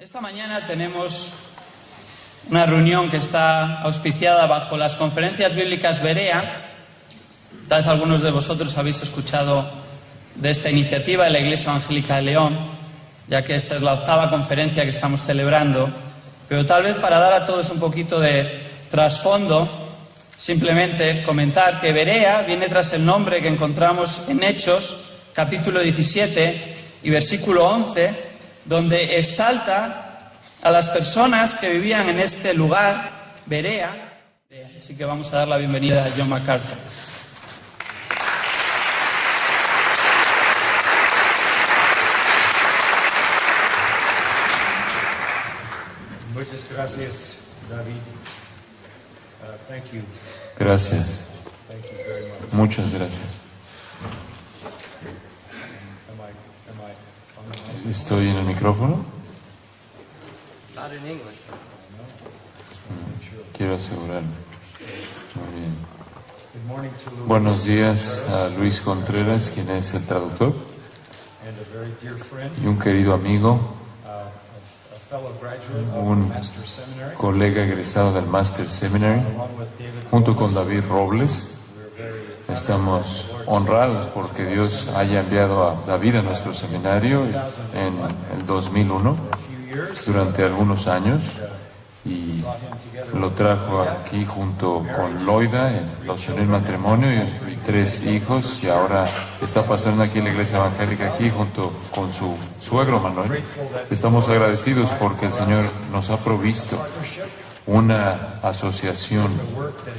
Esta mañana tenemos una reunión que está auspiciada bajo las conferencias bíblicas Berea. Tal vez algunos de vosotros habéis escuchado de esta iniciativa de la Iglesia Evangélica de León, ya que esta es la 8ª conferencia que estamos celebrando. Pero tal vez para dar a todos un poquito de trasfondo, simplemente comentar que Berea viene tras el nombre que encontramos en Hechos, capítulo 17 y versículo 11, donde exalta a las personas que vivían en este lugar, Berea. Así que vamos a dar la bienvenida a John MacArthur. Muchas gracias, David. Thank you. Gracias. Thank you very much. Muchas gracias. ¿Estoy en el micrófono? Not in English. Quiero asegurarme. Muy bien. Good morning to Luis, Buenos días a Luis Contreras, quien es el traductor, and a very dear friend, y un querido amigo, a fellow graduate of un the Master Seminary, colega egresado del Master Seminary, along with David junto con Robles. David Robles. We're very Estamos honrados porque Dios haya enviado a David a nuestro seminario en el 2001, for a few years. durante algunos años, y Brought him together lo trajo aquí junto con Loida, los unió en matrimonio y 3 hijos, y ahora está pastoreando aquí en la iglesia evangélica aquí junto con su suegro Manuel. Estamos agradecidos porque el Señor nos ha provisto una asociación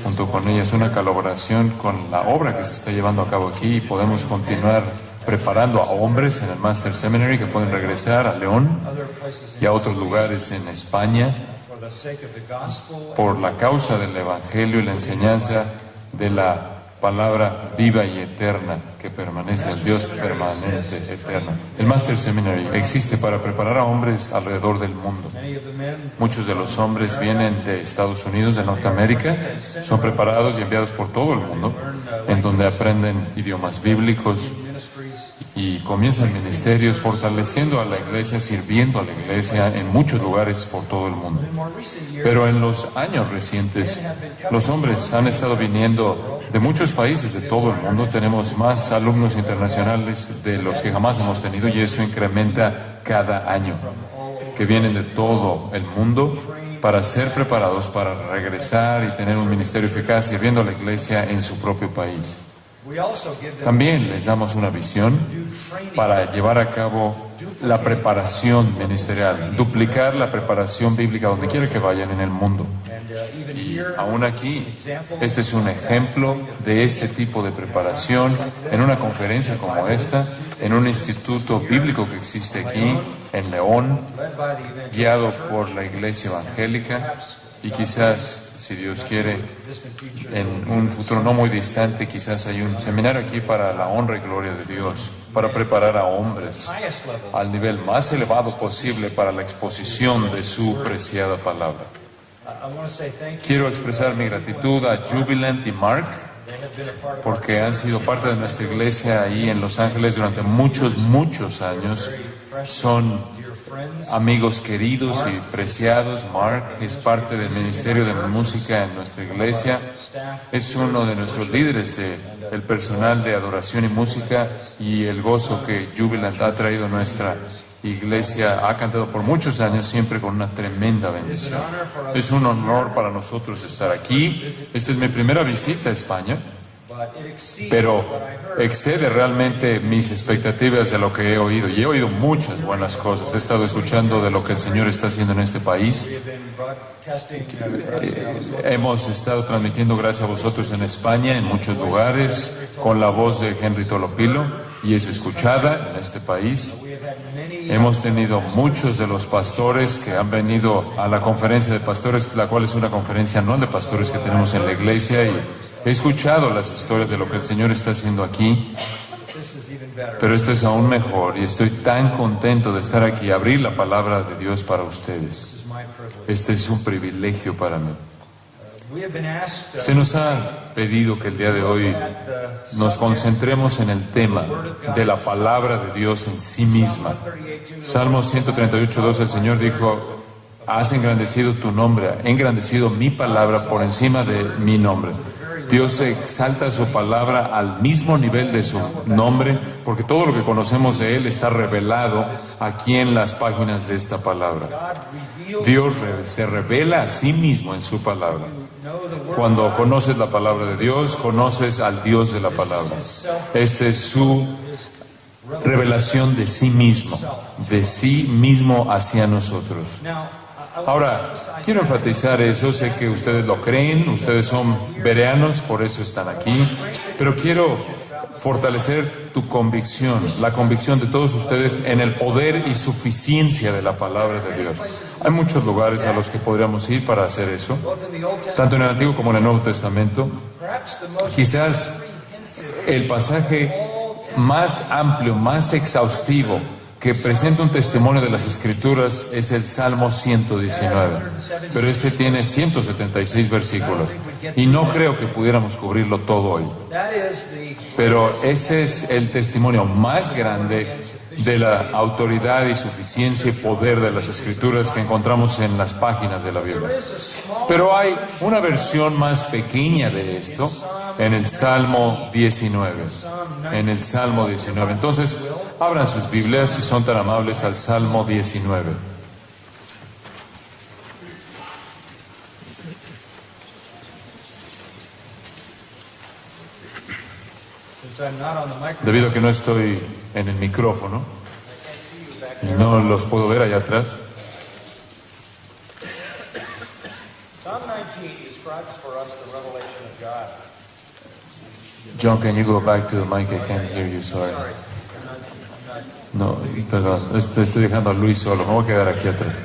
junto con ellas, una colaboración con la obra que se está llevando a cabo aquí, y podemos continuar preparando a hombres en el Master Seminary que pueden regresar a León other places y a otros lugares en España for the sake of the gospel. por la causa del Evangelio y la enseñanza de la palabra viva y eterna que permanece, el Dios permanente, eterno. El Master Seminary existe para preparar a hombres alrededor del mundo. Many of the men Muchos de los hombres vienen de Estados Unidos, de Norteamérica, son preparados y enviados por todo el mundo, en donde aprenden idiomas bíblicos ministries y comienzan ministerios fortaleciendo a la iglesia, sirviendo a la iglesia en muchos lugares por todo el mundo. in more recent years. Pero en los años recientes, los hombres han estado viniendo de muchos países de todo el mundo. Tenemos más alumnos internacionales de los que jamás hemos tenido, y eso incrementa cada año, que vienen de todo el mundo para ser preparados para regresar y tener un ministerio eficaz sirviendo a la iglesia en su propio país. We also give them También les damos una visión para llevar a cabo la preparación ministerial, duplicar la preparación bíblica donde quiera que vayan en el mundo. and even Y here aún aquí, este es un ejemplo de ese tipo de preparación en una conferencia como esta, en un instituto bíblico que existe aquí en León, led by the evangelical guiado por la iglesia evangélica, y quizás, si Dios quiere, distant future. en un futuro no muy distante, quizás hay un seminario aquí para la honra y gloria de Dios, para preparar a hombres Highest level. al nivel más elevado posible para la exposición de su preciada palabra. I want to say thank you. Quiero expresar mi gratitud a Jubilant y Mark, They have been a part of our porque han sido parte de nuestra iglesia ahí en Los Ángeles durante muchos años. Son dear friends. amigos queridos y preciados. Mark es parte del ministerio de música en nuestra iglesia. Staff. Es uno de nuestros líderes del personal de adoración y música, y el gozo que Jubilant ha traído a nuestra iglesia ha cantado por muchos años, siempre con una tremenda bendición. Es un honor para nosotros estar aquí. Esta es mi primera visita a España, But it exceeds pero what I heard. excede realmente mis expectativas de lo que he oído. Y he oído muchas buenas cosas. He estado escuchando de lo que el Señor está haciendo en este país. We have been broadcasting Hemos estado transmitiendo gracias a vosotros en España, en muchos lugares, con la voz de Henry Tolopilo, y es escuchada en este país. we have had many Hemos tenido muchos de los pastores que han venido a la conferencia de pastores, la cual es una conferencia anual de pastores que tenemos en la iglesia, y he escuchado las historias de lo que el Señor está haciendo aquí. this is even better. Pero esto es aún mejor, y estoy tan contento de estar aquí, abrir la palabra de Dios para ustedes. This is my privilege. Este es un privilegio para mí. We have been asked Se nos ha pedido que el día de hoy at the nos concentremos en el tema de la palabra de Dios en sí misma. Salmo 138:2, el Señor dijo: has engrandecido tu nombre, ha engrandecido mi palabra por encima de mi nombre. Dios exalta su palabra al mismo nivel de su nombre, porque todo lo que conocemos de Él está revelado aquí en las páginas de esta palabra. Dios se revela a sí mismo en su palabra. Cuando conoces la palabra de Dios, conoces al Dios de la palabra. Esta es su revelación de sí mismo hacia nosotros. Ahora, quiero enfatizar eso, sé que ustedes lo creen, ustedes son bereanos, por eso están aquí, pero quiero fortalecer tu convicción, la convicción de todos ustedes en el poder y suficiencia de la palabra de Dios. Hay muchos lugares a los que podríamos ir para hacer eso, tanto en el Antiguo como en el Nuevo Testamento. Quizás el pasaje más amplio, más exhaustivo, que presenta un testimonio de las Escrituras es el Salmo 119, pero ese tiene 176 versículos y no creo que pudiéramos cubrirlo todo hoy. Pero ese es el testimonio más grande de la autoridad y suficiencia y poder de las Escrituras que encontramos en las páginas de la Biblia. Pero hay una versión más pequeña de esto en el Salmo 19. En el Salmo 19. Entonces, abran sus Biblias si son tan amables al Salmo 19. Debido a que no estoy en el micrófono y no los puedo ver allá atrás. Psalm 19 describes for us the revelation of God. John, can you go back to the mic? I can't hear you, sorry. No, perdón, estoy dejando a Luis solo, me voy a quedar aquí atrás.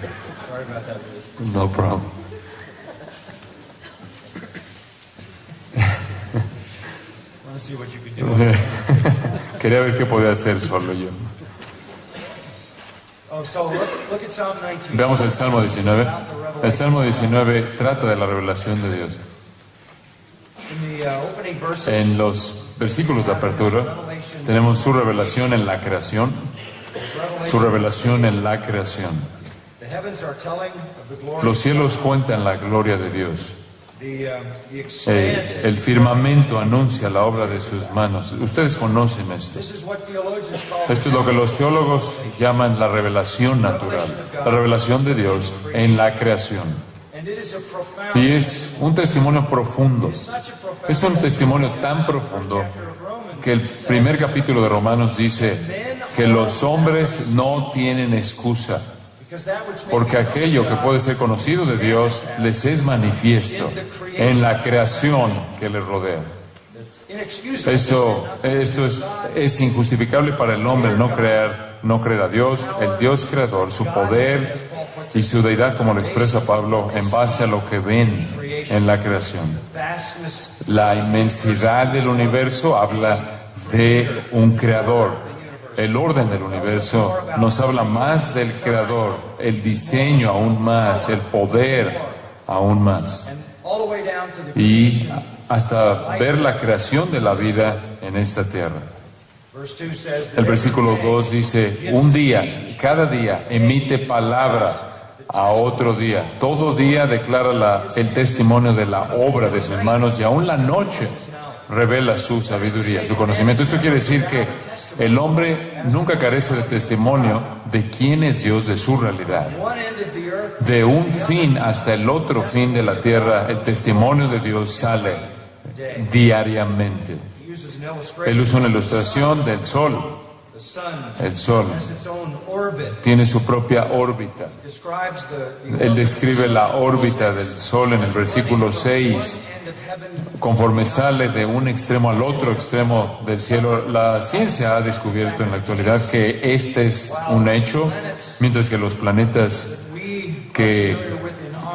Sorry about that, Luis. No problem. I want to see what you can do. Quería ver qué podía hacer solo yo. Oh, so look at Psalm 19. Veamos el Salmo 19. El Salmo 19 trata de la revelación de Dios. In the opening verses, En los versículos de apertura tenemos su revelación en la creación, su revelación en la creación. the heavens are telling of the glory. Los cielos cuentan la gloria de Dios. The expanse. El firmamento anuncia la obra de sus manos. Ustedes conocen esto. This is what theologians call Esto es lo que los teólogos llaman la revelación natural, la revelación de Dios en la creación. and it is a profound. Y es un testimonio profundo. Such a profound. Es un testimonio tan profundo que el primer capítulo de Romanos dice que los hombres no tienen excusa, Because that which may porque aquello que puede ser conocido de Dios les es manifiesto en la creación que les rodea. inexcusable. Esto es injustificable para el hombre no creer a Dios, el Dios creador, su poder y su deidad, como lo expresa Pablo, en base a lo que ven en la creación. Vastness. La inmensidad del universo habla de un creador. El orden del universo nos habla más del creador, el diseño aún más, el poder aún más. And all the way down to the Y hasta ver la creación de la vida en esta tierra. verse 2 says El versículo 2 dice, un día, cada día, emite palabra a otro día. Todo día declara el testimonio de la obra de sus manos y aún la noche revela su sabiduría, su conocimiento. Esto quiere decir que el hombre nunca carece de testimonio de quién es Dios, de su realidad. one end of the earth. De un fin hasta el otro fin de la tierra, el testimonio de Dios sale diariamente. He uses an Él illustration. usa una ilustración del sol. The sun El sol has its own orbit. tiene su propia órbita. Describes the Él orbit describe la órbita del sol en el versículo 6. end of heaven. Conforme sale de un extremo al otro extremo del cielo, la ciencia ha descubierto en la actualidad que este es un hecho, mientras que los planetas We que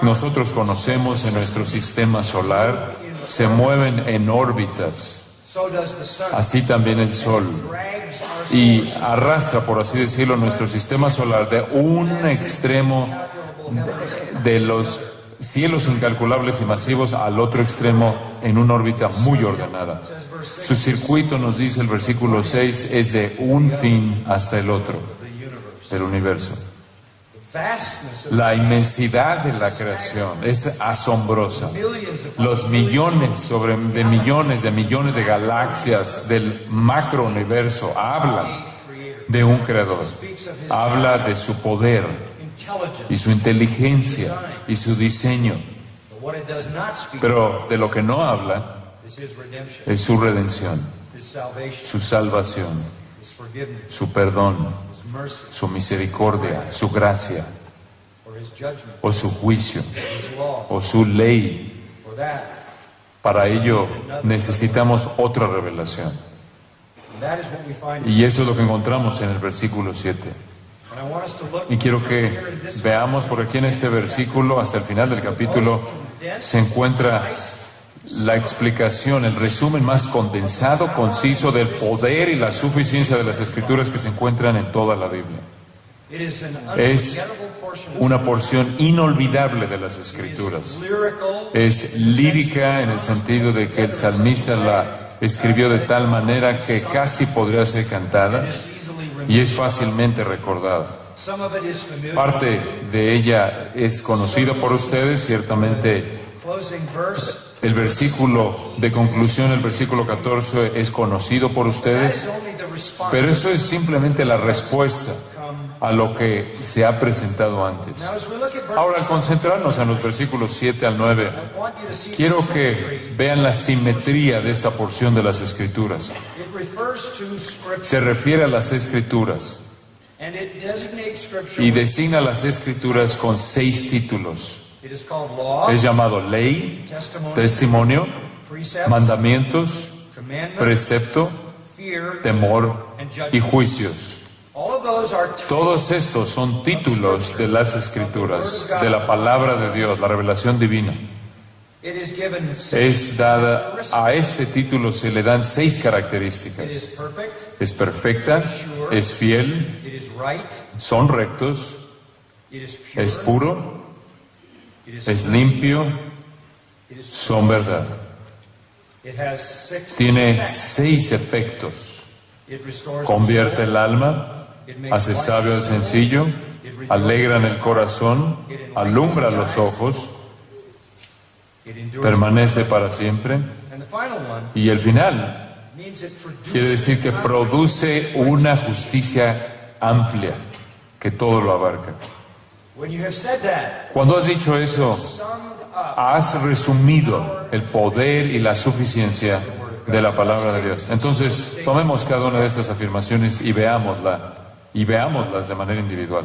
nosotros conocemos en nuestro sistema solar se mueven en órbitas. so does the sun. Así también el sol. Drags our Y arrastra, por así decirlo, nuestro sistema solar de un extremo de los cielos incalculables y masivos al otro extremo en una órbita muy ordenada. Su circuito, nos dice el versículo 6, es de un fin hasta el otro del universo. La inmensidad de la creación es asombrosa. Los millones de millones de galaxias del macrouniverso hablan de un creador. Habla de su poder y su inteligencia y su diseño. Pero de lo que no habla es su redención, su salvación, su perdón, su misericordia, su gracia, o su juicio, o su ley. Para ello necesitamos otra revelación. Y eso es lo que encontramos en el versículo 7. Y quiero que veamos, por aquí en este versículo, hasta el final del capítulo, se encuentra la explicación, el resumen más condensado, conciso del poder y la suficiencia de las Escrituras que se encuentran en toda la Biblia. Es una porción inolvidable de las Escrituras. Es lírica en el sentido de que el salmista la escribió de tal manera que casi podría ser cantada y es fácilmente recordada. Parte de ella es conocido por ustedes, ciertamente. El versículo de conclusión, el versículo 14, es conocido por ustedes, pero eso es simplemente la respuesta a lo que se ha presentado antes. Ahora, al concentrarnos en los versículos 7 al 9, quiero que vean la simetría de esta porción de las Escrituras. Se refiere a las Escrituras y designa las Escrituras con 6 títulos. Es llamado ley, testimonio, mandamientos, precepto, temor y juicios. Todos estos son títulos de las Escrituras, de la palabra de Dios, la revelación divina. Es dada, a este título se le dan 6 características. Es perfecta, es fiel, son rectos, es puro, es limpio, son verdad. Tiene 6 efectos. Convierte el alma, hace sabio al sencillo, alegra en el corazón, alumbra los ojos, permanece para siempre. Y el final quiere decir que produce una justicia amplia que todo lo abarca. Cuando has dicho eso, has resumido el poder y la suficiencia de la palabra de Dios. Entonces, tomemos cada una de estas afirmaciones y veámoslas de manera individual.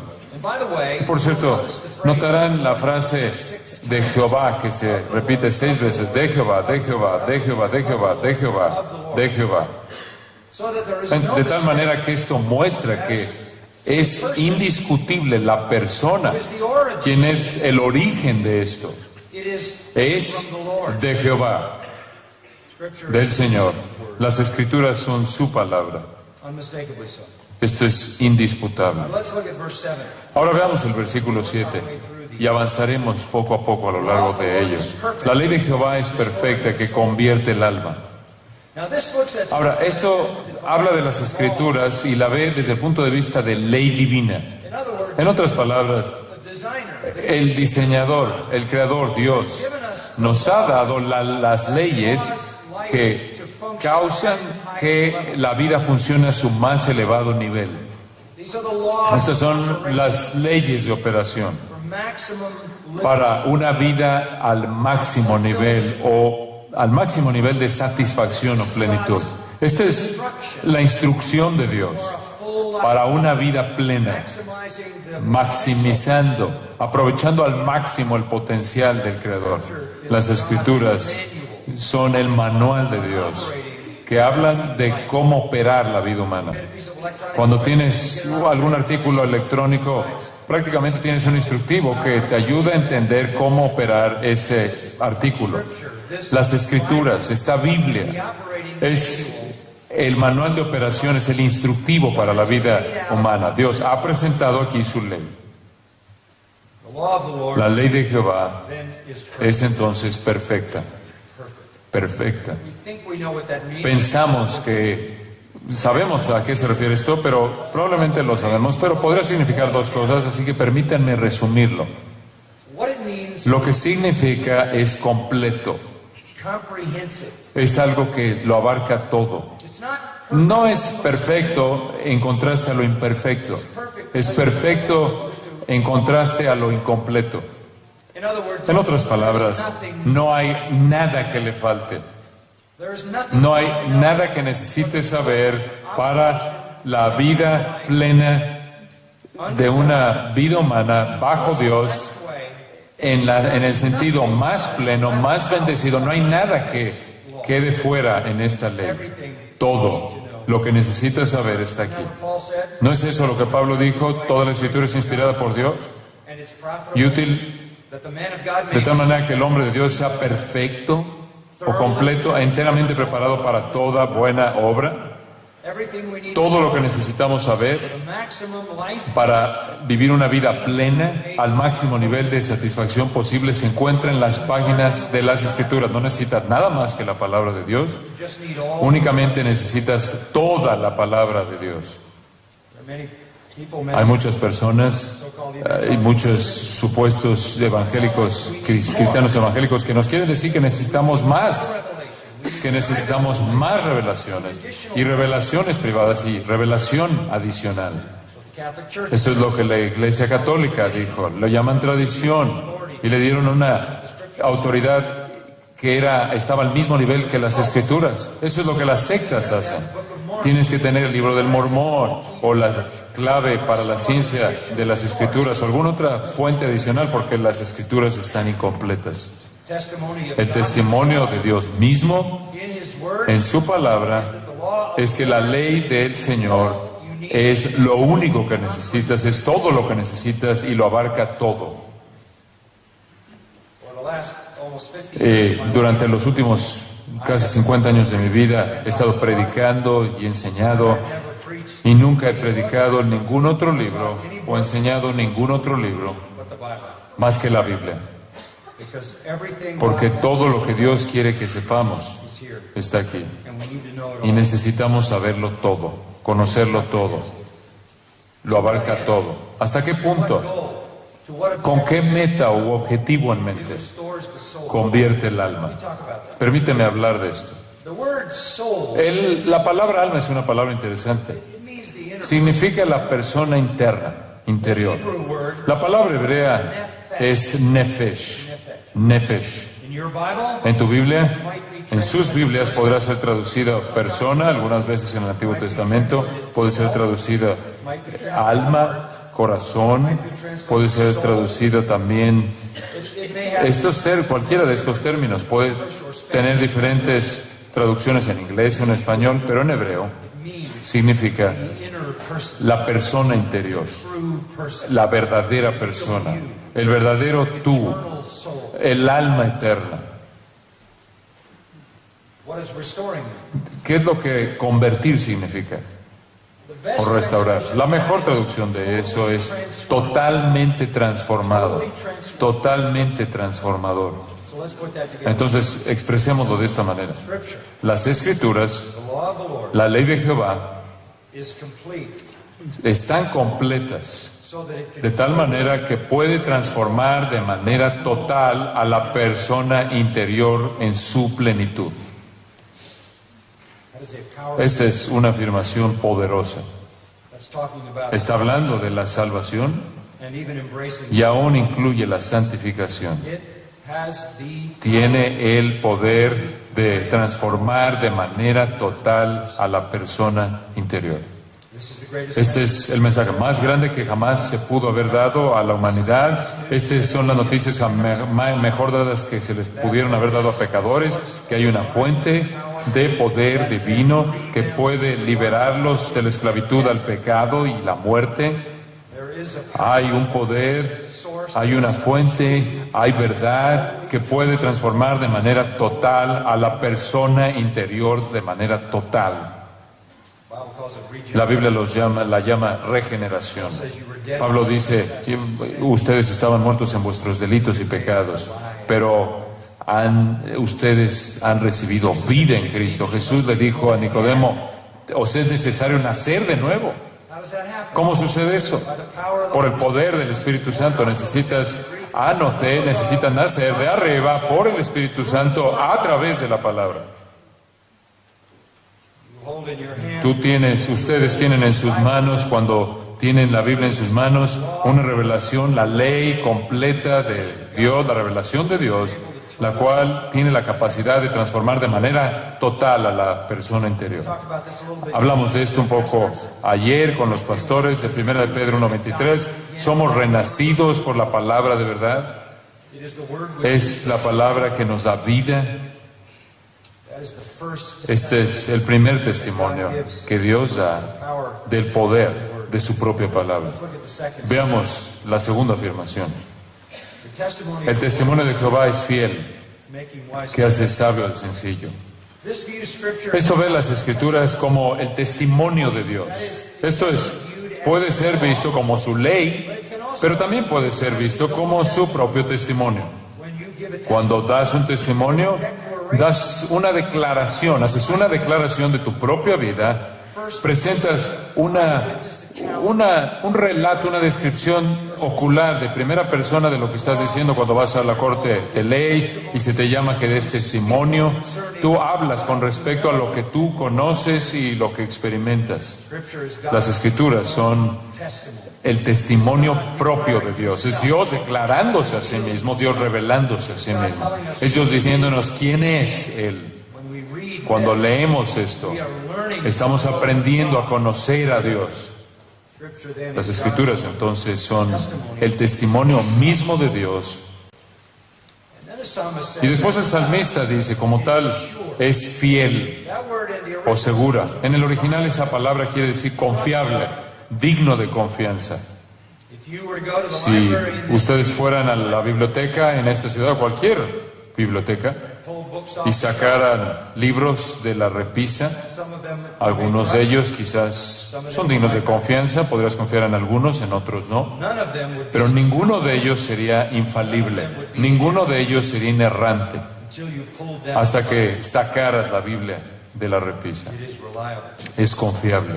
Y por cierto, notarán la frase de Jehová que se repite 6 veces: de Jehová, de Jehová, de Jehová, de Jehová, de Jehová, de Jehová. De tal manera que esto muestra que es indiscutible la persona, quien es el origen de esto. Es de Jehová, del Señor. Las Escrituras son su palabra. Esto es indisputable. Ahora veamos el versículo 7 y avanzaremos poco a poco a lo largo de ellos. La ley de Jehová es perfecta, que convierte el alma. Ahora, esto habla de las Escrituras y la ve desde el punto de vista de ley divina. En otras palabras, el diseñador, el creador, Dios, nos ha dado las leyes que causan que la vida funcione a su más elevado nivel. Estas son las leyes de operación para una vida al máximo nivel o al máximo nivel de satisfacción o plenitud. Esta es la instrucción de Dios para una vida plena, maximizando, aprovechando al máximo el potencial del Creador. Las Escrituras son el manual de Dios que hablan de cómo operar la vida humana. Cuando tienes algún artículo electrónico, prácticamente tienes un instructivo que te ayuda a entender cómo operar ese artículo. Las Escrituras, esta Biblia, es el manual de operaciones, el instructivo para la vida humana. Dios ha presentado aquí su ley. The law of the Lord La ley de Jehová then is perfect. es entonces perfecta. Perfecta. We think we know what that means. Pensamos que sabemos a qué se refiere esto, pero probablemente lo sabemos, pero podría significar dos cosas, así que permítanme resumirlo. What it means, Lo que significa es completo, comprehensive. es algo que lo abarca todo. It's not No es perfecto en contraste a lo imperfecto, es perfecto en contraste a lo incompleto. in other words, En otras palabras, there's nothing, no hay nada que le falte, there's nothing no hay nada que necesite saber para la vida plena de una vida humana bajo Dios, best way en el sentido más pleno, más bendecido. No hay nada que quede fuera en esta ley. Todo lo que necesitas saber está aquí. Paul said, ¿No es eso lo que Pablo dijo? Toda la escritura es inspirada por Dios and it's y profitable útil that the man of God de may tal manera que el hombre de Dios sea perfecto o completo, enteramente preparado para toda buena obra. everything we need Todo lo que necesitamos saber the maximum life para vivir una vida plena al máximo nivel de satisfacción posible se encuentra en las páginas de las Escrituras. No necesitas nada más que la palabra de Dios, you just need all. únicamente necesitas toda la palabra de Dios. There are many people, Hay muchas personas y muchos supuestos evangélicos, cristianos evangélicos, que nos quieren decir que necesitamos más revelaciones y revelaciones privadas y revelación adicional. the Catholic Church Eso es lo que la Iglesia Católica dijo. Lo llaman tradición y le dieron una autoridad que estaba al mismo nivel que las Escrituras. Eso es lo que las sectas hacen. Tienes que tener el libro del Mormón o la clave para la ciencia de las Escrituras o alguna otra fuente adicional porque las Escrituras están incompletas. testimony of El testimonio de Dios mismo in his word en su palabra the law es que la ley del Señor es lo único que necesitas, es todo lo que necesitas y lo abarca todo. for the last almost 50 years. Durante los últimos casi 50 años de mi vida he estado predicando y enseñado Never preached y nunca he predicado ningún otro libro o enseñado ningún otro libro but the Bible. más que la Biblia, Because everything porque God todo lo que Dios quiere que sepamos is here. está aquí And we need to know it y all. necesitamos saberlo todo, conocerlo todo, lo abarca todo. ¿Hasta qué punto? Goal, to what ¿Con qué meta u objetivo en mente restores the soul. convierte el alma? Talk about that. Permíteme hablar de esto. The word soul, La palabra alma es una palabra interesante. it means the inner Significa la persona interna, interior. Hebrew word. La palabra hebrea es nefesh. Nefesh. In your Bible, En tu Biblia, en sus Biblias podrá ser traducida persona, algunas veces en el Antiguo Testamento puede ser traducida alma, corazón, puede ser traducido también. it may have Cualquiera de estos términos puede tener diferentes traducciones en inglés o en español, pero en hebreo significa the inner person, la persona interior, true person, la verdadera persona, el verdadero tú, eternal soul. el alma eterna. What is restoring? ¿Qué es lo que convertir significa? The best O restaurar. La mejor traducción de eso es totalmente transformado, totalmente transformador. So let's put that together. Entonces, expresémoslo de esta manera. Scripture, Las Escrituras, the law of the Lord, la ley de Jehová, is complete, están completas so that it can de tal manera que puede transformar de manera total a la persona interior en su plenitud. that is a power Esa es una afirmación poderosa. that's talking about Está hablando de la salvación and even embracing y aún incluye la santificación. it has the Tiene el poder de transformar de manera total a la persona interior. this is the greatest Este es el mensaje más grande que jamás se pudo haber dado a la humanidad. Estas son las noticias mejor dadas que se les pudieron haber dado a pecadores, que hay una fuente de poder divino que puede liberarlos de la esclavitud al pecado y la muerte. there is a Hay un poder, hay una fuente, hay verdad que puede transformar de manera total a la persona interior de manera total. Bible La Biblia la llama regeneración. Pablo dice, ustedes estaban muertos en vuestros delitos y pecados, pero ustedes han recibido vida en Cristo. Jesús le dijo a Nicodemo, os es necesario nacer de nuevo. ¿Cómo sucede eso? Por el poder del Espíritu Santo. Necesitas nacer de arriba por el Espíritu Santo a través de la palabra. Ustedes tienen en sus manos, cuando tienen la Biblia en sus manos, una revelación, la ley completa de Dios, la revelación de Dios, la cual tiene la capacidad de transformar de manera total a la persona interior. Hablamos de esto un poco ayer con los pastores de 1 de Pedro 1:23. Somos renacidos por la palabra de verdad. Es la palabra que nos da vida. Este es el primer testimonio que Dios da del poder de su propia palabra. Veamos la segunda afirmación. El testimonio de Jehová es fiel, que hace sabio al sencillo. Esto ve las Escrituras como el testimonio de Dios. Puede ser visto como su ley, pero también puede ser visto como su propio testimonio. Cuando das un testimonio, das una declaración, haces una declaración de tu propia vida, presentas un relato, una descripción ocular de primera persona de lo que estás diciendo cuando vas a la corte de ley y se te llama que des testimonio. Tú hablas con respecto a lo que tú conoces y lo que experimentas. Las Escrituras son el testimonio propio de Dios. Es Dios declarándose a sí mismo, Dios revelándose a sí mismo. Es Dios diciéndonos quién es Él. Cuando leemos esto, estamos aprendiendo a conocer a Dios. Las Escrituras entonces son el testimonio mismo de Dios. Y después el salmista dice, como tal, es fiel o segura. En el original esa palabra quiere decir confiable, digno de confianza. Si ustedes fueran a la biblioteca en esta ciudad, cualquier biblioteca, y sacaran libros de la repisa, algunos de ellos quizás son dignos de confianza, podrías confiar en algunos, en otros no, pero ninguno de ellos sería infalible, ninguno de ellos sería inerrante, hasta que sacaras la Biblia de la repisa. Es confiable,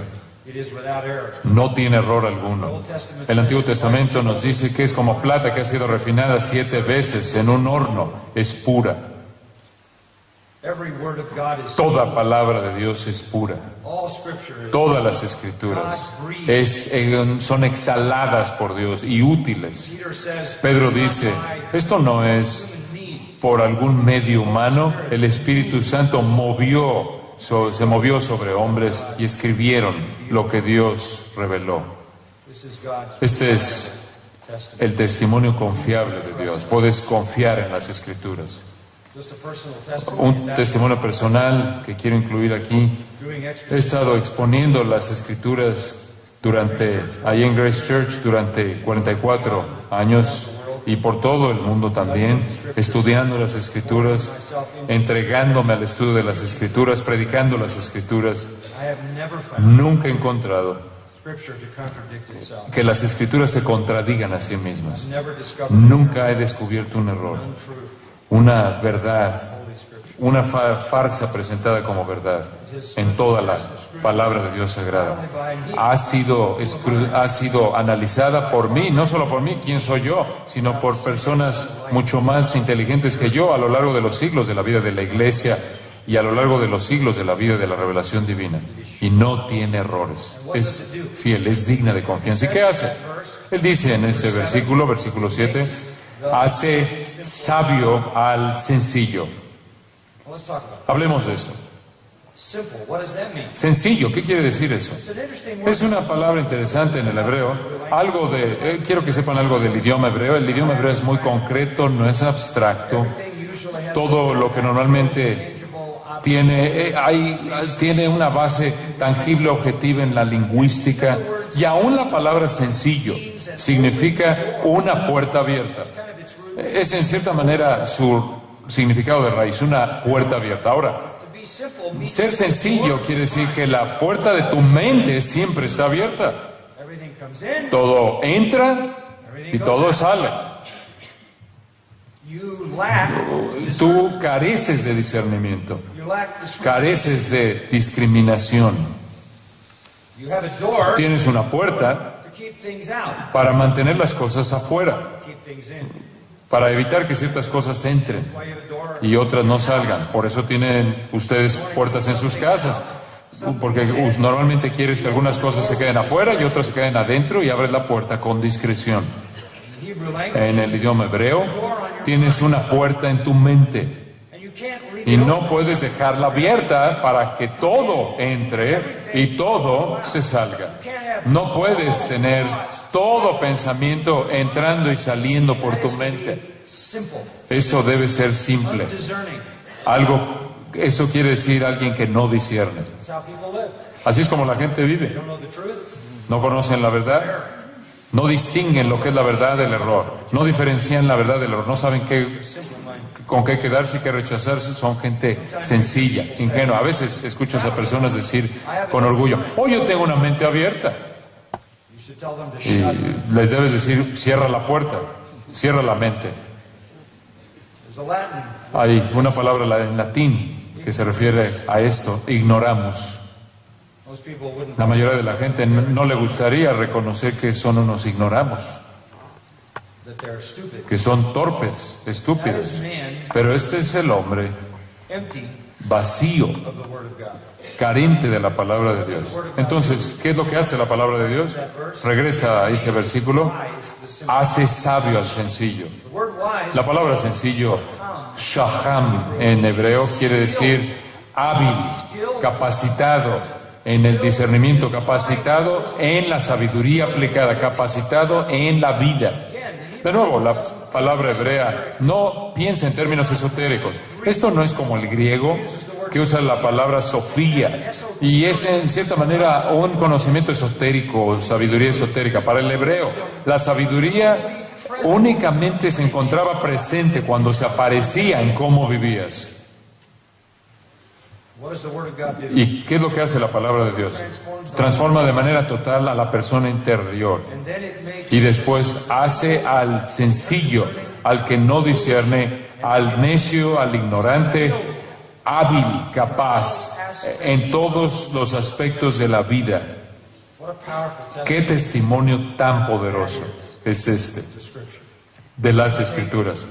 no tiene error alguno. El Antiguo Testamento nos dice que es como plata que ha sido refinada 7 veces en un horno, es pura. Toda palabra de Dios es pura. Todas las Escrituras son exhaladas por Dios y útiles. Pedro dice, esto no es por algún medio humano. El Espíritu Santo se movió sobre hombres y escribieron lo que Dios reveló. Este es el testimonio confiable de Dios. Puedes confiar en las Escrituras. Un testimonio personal que quiero incluir aquí. He estado exponiendo las Escrituras ahí en Grace Church durante 44 años y por todo el mundo también, estudiando las Escrituras, entregándome al estudio de las Escrituras, predicando las Escrituras. Nunca he encontrado que las Escrituras se contradigan a sí mismas. Nunca he descubierto un error, una verdad, una farsa presentada como verdad en toda la palabra de Dios sagrada. Ha sido analizada por mí, no solo por mí, quién soy yo, sino por personas mucho más inteligentes que yo a lo largo de los siglos de la vida de la Iglesia y a lo largo de los siglos de la vida de la revelación divina. Y no tiene errores. Es fiel, es digna de confianza. ¿Y qué hace? Él dice en ese versículo 7, hace sabio al sencillo. Hablemos de eso. Sencillo, ¿qué quiere decir eso? Es una palabra interesante en el hebreo. Quiero que sepan algo del idioma hebreo. El idioma hebreo es muy concreto, no es abstracto. Todo lo que normalmente tiene una base tangible, objetiva en la lingüística. Y aún la palabra sencillo significa una puerta abierta. Es en cierta manera su significado de raíz, una puerta abierta. Ahora, be simple means Ser sencillo quiere decir que la puerta de tu mente siempre está abierta. everything comes in, Todo entra y todo sale. you lack Tú careces de discernimiento, you lack discrimination. careces de discriminación. You have a door Tienes una puerta to keep things out, para mantener las cosas afuera, keep things in. para evitar que ciertas cosas entren Why you have a door? y otras no salgan. Por eso tienen ustedes puertas en sus casas, porque normalmente quieres que algunas cosas se queden afuera y otras se queden adentro, y abres la puerta con discreción. In Hebrew language, En el idioma hebreo tienes una puerta en tu mente and you can't leave y it no open. puedes dejarla abierta para que todo entre y todo se salga. No puedes tener todo pensamiento entrando y saliendo por tu mente. Simple, Eso debe ser simple. discerning. Eso quiere decir alguien que no discierne. That's how people live. Así es como la gente They vive. don't know the truth. No conocen la verdad, no distinguen lo que es la verdad del error, no diferencian la verdad del error, no saben con qué quedarse y qué rechazarse. Son gente sencilla, ingenua. A veces escuchas a personas decir con orgullo: oh, yo tengo una mente abierta. You should tell them to Y shut. les debes decir: cierra la puerta, cierra la mente. There's a Latin. Hay una palabra en latín que se refiere a esto: ignoramos. Most people wouldn't. La mayoría de la gente no le gustaría reconocer que son unos ignoramos, That they're stupid. que son torpes, That estúpidos. is man Pero este es el hombre empty vacío, of the Word of God. carente de la palabra de Dios. Entonces, ¿qué es lo que hace la palabra de Dios? Regresa a ese versículo: hace sabio al sencillo. The word wise La palabra sencillo, shaham en hebreo, quiere decir hábil, capacitado en el discernimiento, capacitado en la sabiduría aplicada, capacitado en la vida. De nuevo, la palabra hebrea no piensa en términos esotéricos. Esto no es como el griego, que usa la palabra sofía, y es en cierta manera un conocimiento esotérico o sabiduría esotérica. Para el hebreo, la sabiduría únicamente se encontraba presente cuando se aparecía en cómo vivías. what does the Word of God do? ¿Y qué es lo que hace la palabra de Dios? Transforma de manera total a la persona interior. And then it makes Y después hace al sencillo, al que no discierne, al necio, al ignorante, hábil, capaz en todos los aspectos de la vida. what a powerful testimony Qué testimonio tan poderoso es este to Scripture. de las Escrituras.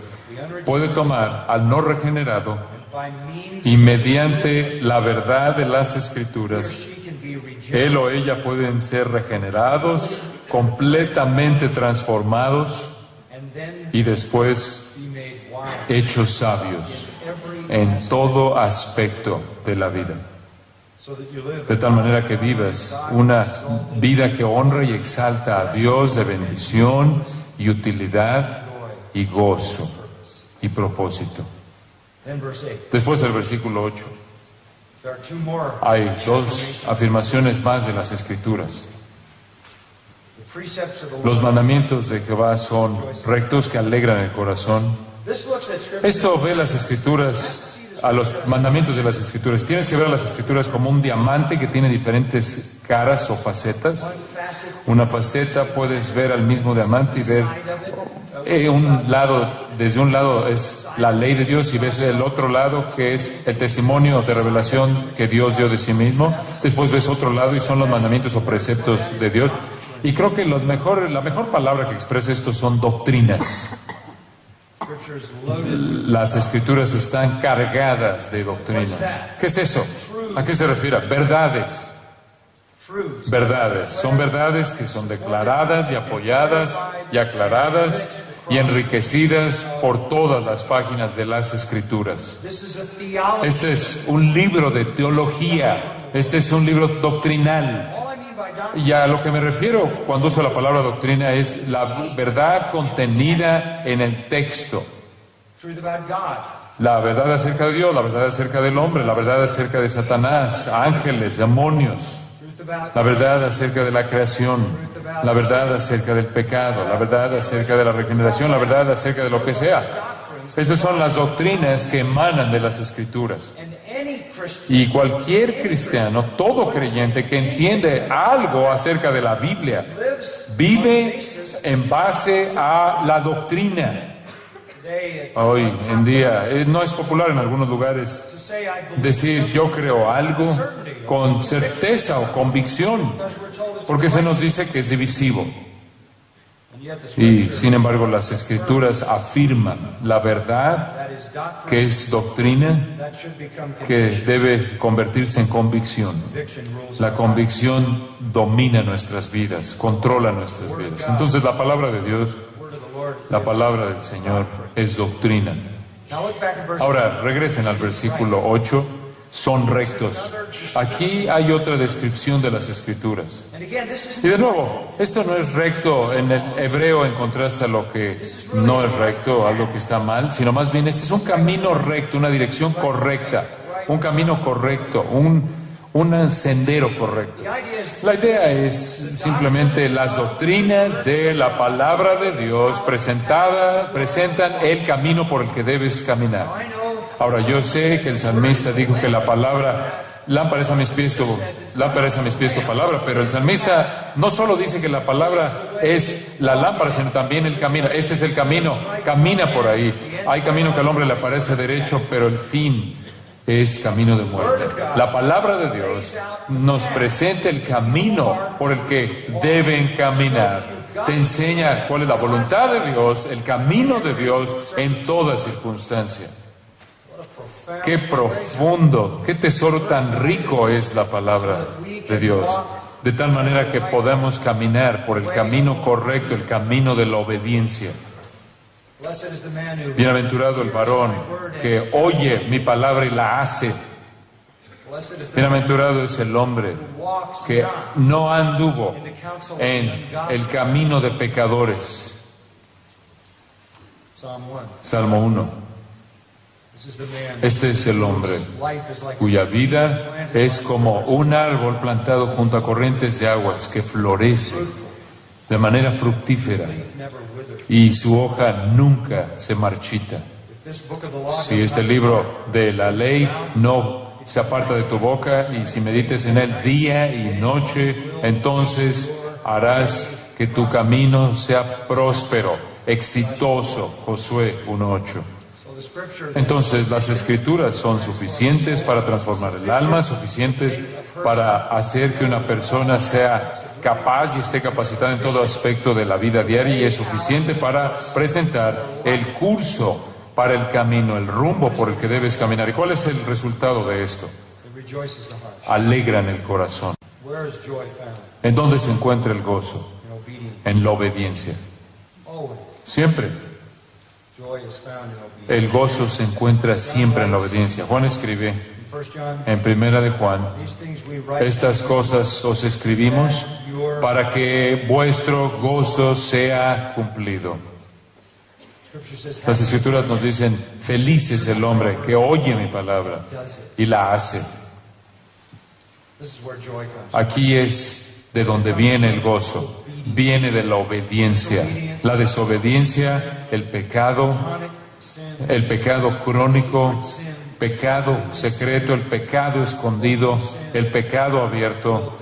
Puede tomar al no regenerado By means y mediante la verdad de las Escrituras, she can be regenerated. él o ella pueden ser regenerados, completamente transformados And then y después be made wise. hechos sabios Every en todo aspecto de la vida. so that you live De tal manera que vivas una vida que honra y exalta a Dios, de bendición y utilidad y gozo y propósito. Then verse 8. Después del versículo 8, There are two more. hay dos afirmaciones más de las Escrituras. The precepts of the Los Lord. mandamientos de Jehová son rectos, que alegran el corazón. This looks at Scripture. Esto ve las Escrituras, a los mandamientos de las Escrituras. Tienes que ver a las Escrituras como un diamante que tiene diferentes caras o facetas. One facet Una faceta puedes ver al mismo diamante y ver un lado, desde un lado es la ley de Dios, y ves el otro lado que es el testimonio de revelación que Dios dio de sí mismo. Después ves otro lado y son los mandamientos o preceptos de Dios. Y creo que la mejor palabra que expresa esto son doctrinas. Scripture is loaded. Las Escrituras están cargadas de doctrinas. ¿Qué es eso? ¿A qué se refiere? Verdades. Truths. Verdades. Son verdades que son declaradas y apoyadas y aclaradas y enriquecidas por todas las páginas de las Escrituras. This is a theology. Este es un libro de teología. Este es un libro doctrinal. All I mean by doctrine Y a lo que me refiero cuando uso la palabra doctrina es la verdad contenida en el texto. truth about God. La verdad acerca de Dios, la verdad acerca del hombre, la verdad acerca de Satanás, ángeles, demonios, Truth about la verdad acerca de la creación, la verdad acerca del pecado, la verdad acerca de la regeneración, la verdad acerca de lo que sea. Esas son las doctrinas que emanan de las Escrituras. and any Y cualquier cristiano, todo creyente que entiende algo acerca de la Biblia, vive en base a la doctrina. Hoy en día no es popular en algunos lugares decir yo creo algo con certeza o convicción, porque se nos dice que es divisivo. Y sin embargo las Escrituras afirman la verdad, que es doctrina, que debe convertirse en convicción. La convicción domina nuestras vidas, controla nuestras vidas. Entonces la palabra de Dios, la palabra del Señor, es doctrina. Ahora regresen al versículo 8. Son rectos. Aquí hay otra descripción de las Escrituras. Y de nuevo, esto no es recto en el hebreo en contraste a lo que no es recto, algo que está mal, sino más bien este es un camino recto, una dirección correcta, un camino correcto, un sendero correcto. La idea es simplemente las doctrinas de la palabra de Dios presentan el camino por el que debes caminar. Ahora, yo sé que el salmista dijo que la palabra, lámpara es a mis pies tu palabra, pero el salmista no solo dice que la palabra es la lámpara, sino también el camino. Este es el camino, camina por ahí. Hay camino que al hombre le parece derecho, pero el fin es camino de muerte. La palabra de Dios nos presenta el camino por el que deben caminar. Te enseña cuál es la voluntad de Dios, el camino de Dios en toda circunstancia. Qué profundo, qué tesoro tan rico es la palabra de Dios, de tal manera que podamos caminar por el camino correcto, el camino de la obediencia. Bienaventurado el varón que oye mi palabra y la hace. Bienaventurado es el hombre que no anduvo en el camino de pecadores. Salmo 1. Este es el hombre cuya vida es como un árbol plantado junto a corrientes de aguas que florece de manera fructífera y su hoja nunca se marchita. Si este libro de la ley no se aparta de tu boca y si medites en él día y noche, entonces harás que tu camino sea próspero, exitoso. Josué 1:8. Entonces las Escrituras son suficientes para transformar el alma, suficientes para hacer que una persona sea capaz y esté capacitada en todo aspecto de la vida diaria, y es suficiente para presentar el curso para el camino, el rumbo por el que debes caminar. ¿Y cuál es el resultado de esto? Alegran el corazón. ¿En dónde se encuentra el gozo? En la obediencia. Siempre. El gozo se encuentra siempre en la obediencia. Juan escribe en Primera de Juan: estas cosas os escribimos para que vuestro gozo sea cumplido. Las Escrituras nos dicen: feliz es el hombre que oye mi palabra y la hace. Aquí es de donde viene el gozo. Viene de la obediencia. La desobediencia, el pecado crónico, pecado secreto, el pecado escondido, el pecado abierto,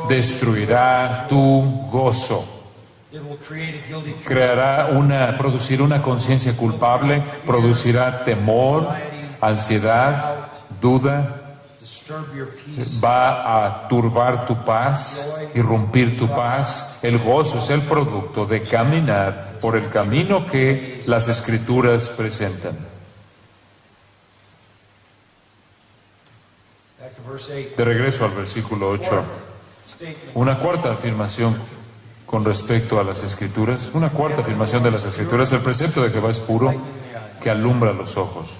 destruirá tu gozo. Producirá una conciencia culpable, producirá temor, ansiedad, duda. Va a turbar tu paz, irrumpir tu paz. El gozo es el producto de caminar por el camino que las Escrituras presentan. De regreso al versículo 8, una cuarta afirmación con respecto a las Escrituras, una cuarta afirmación de las Escrituras: el precepto de Jehová es puro, que alumbra los ojos.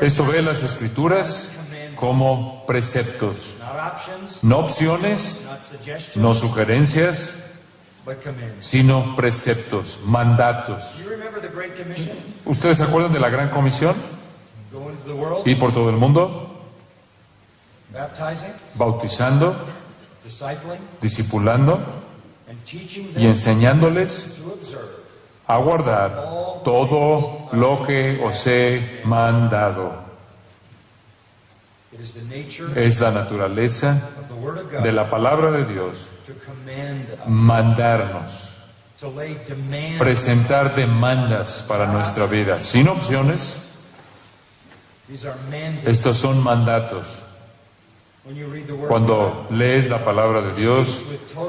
Esto ve las Escrituras como preceptos, no opciones, no sugerencias, sino preceptos, mandatos. ¿Ustedes se acuerdan de la Gran Comisión? Ir por todo el mundo, bautizando, discipulando y enseñándoles a guardar todo lo que os he mandado. It is the nature Es la naturaleza of the Word of de God la palabra de Dios to command us, mandarnos, to lay demands. presentar demandas para nuestra vida, sin opciones. These are mandates. Estos son mandatos. When you read the Word of Cuando lees la palabra de Dios,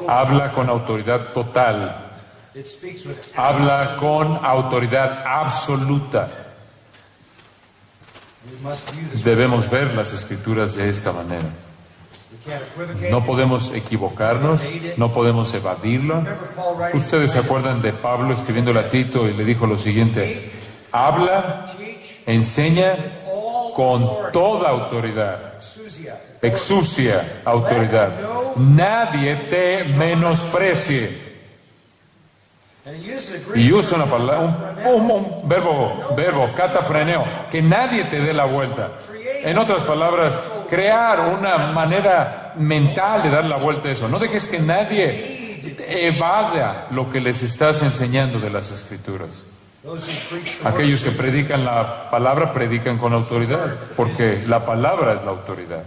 habla con autoridad total, God, it speaks with habla con autoridad absoluta. We must view this. Debemos ver las escrituras de esta manera. We can't equivocate. No podemos equivocarnos, no podemos evadirlo. Remember Paul writing, Ustedes se acuerdan de Pablo escribiéndole a Tito y le dijo lo siguiente: habla, teach, enseña all con authority, toda autoridad, exousia, exucia autoridad. Nadie te menosprecie. and he uses a Greek Y usa una word, palabra, un verbo, catafreneo, que nadie te dé la vuelta. En otras palabras, crear una manera mental de dar la vuelta a eso. No dejes que nadie evada lo que les estás enseñando de las Escrituras. those who preach the word. Aquellos que predican la palabra predican con autoridad, porque la palabra es la autoridad.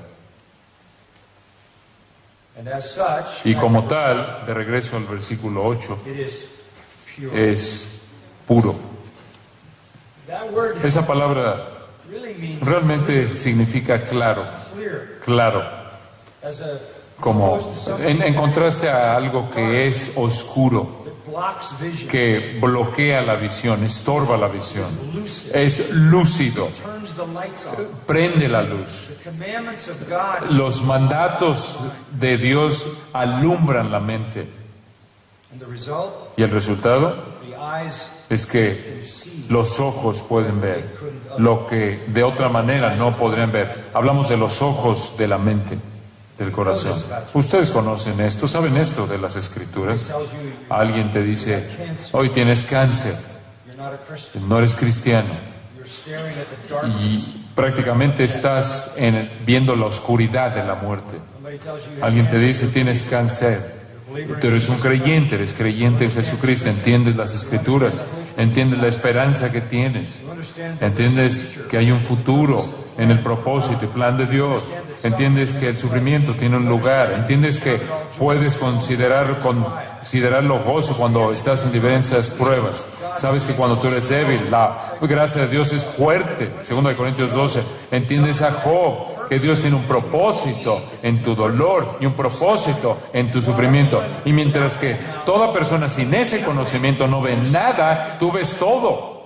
And as such, Y como tal, de regreso al versículo 8, it is pure. es puro. That word Esa palabra really means realmente significa claro, clear, claro, as a como opposed to something en contraste a algo que es oscuro, that blocks vision, que bloquea la visión, estorba la visión, lucid, es lúcido, turns the lights on. prende la luz. The commandments of God, Los mandatos de Dios alumbran la mente and the result, y el resultado the eyes es que can see. los ojos pueden ver lo que de otra manera no podrían ver. Hablamos de los ojos de la mente, del corazón. Ustedes conocen esto, saben esto de las Escrituras. Tells you Alguien te dice, hoy tienes cáncer, you're not a Christian. no eres cristiano, You're staring at the darkness. y prácticamente estás viendo la oscuridad de la muerte. Somebody tells you you have Alguien te cancer. dice, tienes cáncer, tú eres un creyente, eres creyente en Jesucristo, entiendes las Escrituras, entiendes la esperanza que tienes, You understand entiendes que hay un futuro en el propósito y plan de Dios, entiendes que el sufrimiento tiene un lugar, entiendes que puedes considerarlo gozo cuando estás en diversas pruebas, sabes que cuando tú eres débil, la gracia de Dios es fuerte, 2 Corintios 12, entiendes a Job, que Dios tiene un propósito en tu dolor y un propósito en tu sufrimiento. Y mientras que toda persona sin ese conocimiento no ve nada, tú ves todo.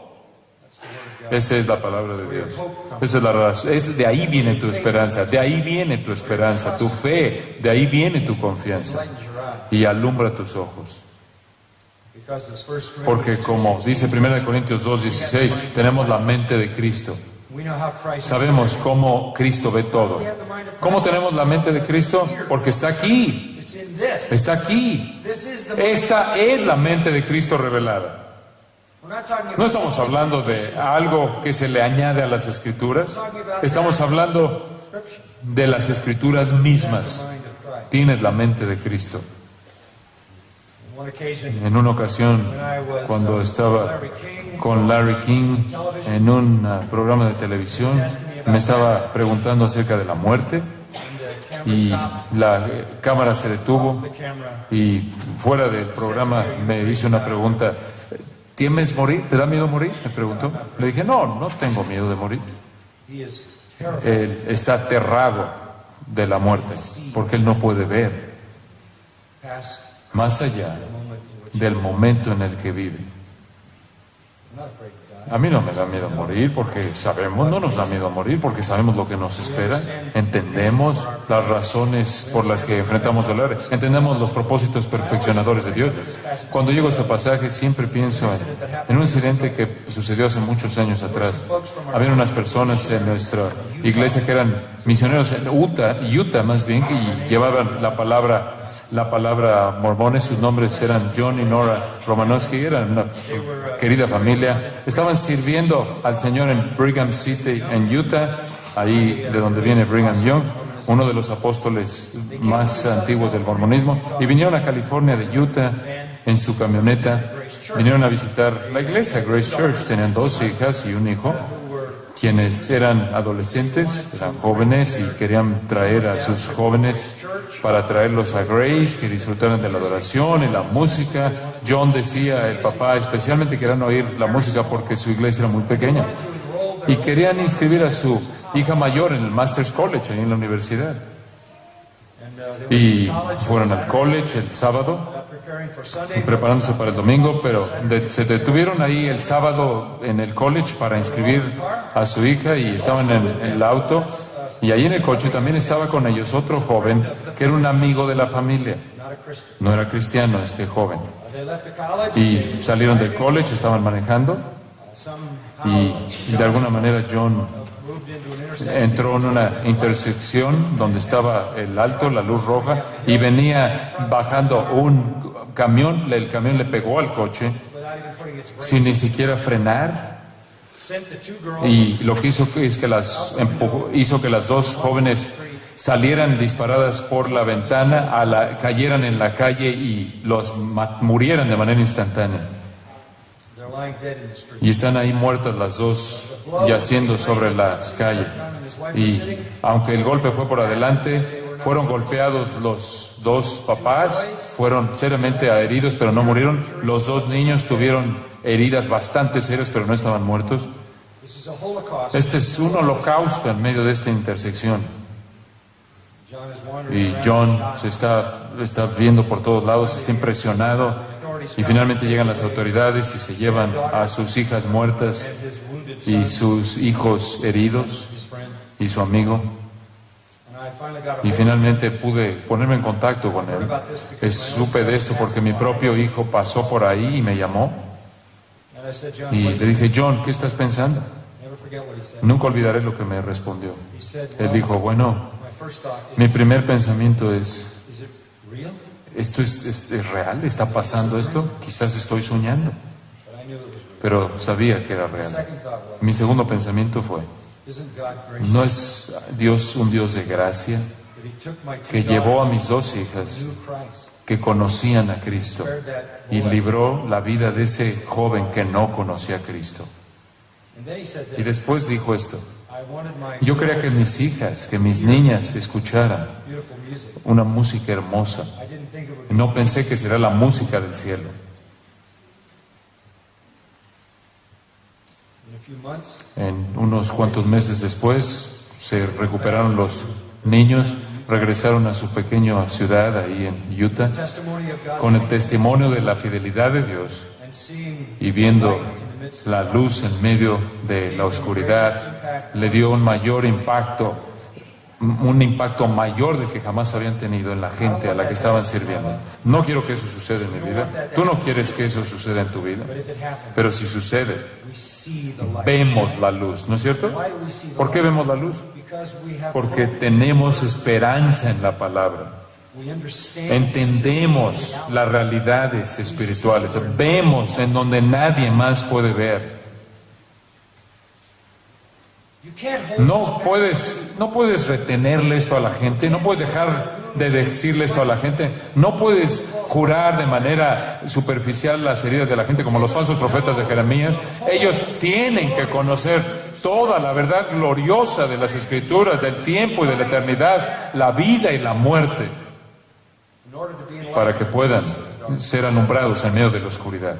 Esa es la palabra de Dios. Esa es la razón. De ahí viene tu esperanza, de ahí viene tu esperanza, tu fe, de ahí viene tu confianza. Y alumbra tus ojos. because this first Porque Corinthians como 2:16, dice 1 Corintios 2:16, tenemos la mente de Cristo. we know how Christ Sabemos cómo Cristo ve todo. ¿Cómo tenemos la mente de Cristo? Porque está aquí, it's in this. está aquí. This is the Esta es la mente de Cristo revelada. We're not talking No about estamos hablando de algo que se le añade a las Escrituras. Estamos hablando Scripture. de las Escrituras mismas. Mind of Christ. Tienes la mente de Cristo. On one occasion, En una ocasión, when I was cuando estaba Larry King, con Larry King en un programa de televisión, me estaba preguntando acerca de la muerte and the camera y stopped la cámara se detuvo the camera. y fuera del programa me hizo una pregunta. ¿Temes morir? ¿Te da miedo morir? Me preguntó. Le dije, no tengo miedo de morir. He is terrified. Él está aterrado de la muerte porque él no puede ver Past más allá the moment in which del momento en el que vive. I'm not afraid to die. A mí no me da miedo morir porque sabemos, no nos da miedo morir porque sabemos lo que nos espera, entendemos las razones por las que enfrentamos dolor, entendemos los propósitos perfeccionadores de Dios. Cuando llego a este pasaje siempre pienso en un incidente que sucedió hace muchos años atrás. Había unas personas en nuestra iglesia que eran misioneros en Utah más bien, y llevaban la palabra mormones. Sus nombres eran John y Nora Romanowski, eran una querida familia. Estaban sirviendo al Señor en Brigham City, en Utah, ahí de donde viene Brigham Young, uno de los apóstoles más antiguos del mormonismo, y vinieron a California de Utah en su camioneta. Vinieron a visitar la iglesia Grace Church. Tenían 2 hijas y un hijo quienes eran adolescentes, eran jóvenes y querían traer a sus jóvenes para traerlos a Grace, que disfrutaran de la adoración y la música. John decía, el papá especialmente querían oír la música porque su iglesia era muy pequeña. Y querían inscribir a su hija mayor en el Master's College, ahí en la universidad. Y fueron al college el sábado, preparándose para el domingo, pero se detuvieron ahí el sábado en el college para inscribir a su hija y estaban en el auto. Y ahí en el coche también estaba con ellos otro joven que era un amigo de la familia. No era cristiano este joven. Y salieron del college, estaban manejando y de alguna manera John entró en una intersección donde estaba el alto, la luz roja, y venía bajando un camión. El camión le pegó al coche sin ni siquiera frenar. Y lo que hizo es que hizo que las dos jóvenes salieran disparadas por la ventana, cayeran en la calle y murieran de manera instantánea. Y están ahí muertas las dos, yaciendo sobre la calle. Y aunque el golpe fue por adelante, fueron golpeados los dos papás, fueron seriamente heridos, pero no murieron. Los dos niños tuvieron heridas bastante serias, pero no estaban muertos. Este es un holocausto en medio de esta intersección. Y John se está viendo por todos lados, está impresionado. Y finalmente llegan las autoridades y se llevan a sus hijas muertas y sus hijos heridos y su amigo. Y finalmente pude ponerme en contacto con él. Supe de esto porque mi propio hijo pasó por ahí y me llamó. Y le dije, John, ¿qué estás pensando? Nunca olvidaré lo que me respondió. Él dijo, bueno, mi primer pensamiento es, ¿esto es real? ¿Está pasando esto? Quizás estoy soñando. Pero sabía que era real. Mi segundo pensamiento fue, ¿no es Dios un Dios de gracia que llevó a mis dos hijas que conocían a Cristo y libró la vida de ese joven que no conocía a Cristo? Y después dijo esto, yo quería que mis hijas, que mis niñas escucharan una música hermosa. No pensé que será la música del cielo. En unos cuantos meses después se recuperaron los niños, regresaron a su pequeña ciudad ahí en Utah con el testimonio de la fidelidad de Dios y viendo la luz en medio de la oscuridad. Le dio un mayor impacto, un impacto mayor del que jamás habían tenido en la gente a la que estaban sirviendo. No quiero que eso suceda en mi vida. Tú no quieres que eso suceda en tu vida. Pero si sucede, vemos la luz, ¿no es cierto? ¿Por qué vemos la luz? Porque tenemos esperanza en la palabra. Entendemos las realidades espirituales. Vemos en donde nadie más puede ver. No puedes retenerle esto a la gente, no puedes dejar de decirle esto a la gente, no puedes curar de manera superficial las heridas de la gente como los falsos profetas de Jeremías. Ellos tienen que conocer toda la verdad gloriosa de las Escrituras, del tiempo y de la eternidad, la vida y la muerte, para que puedan ser alumbrados en medio de la oscuridad.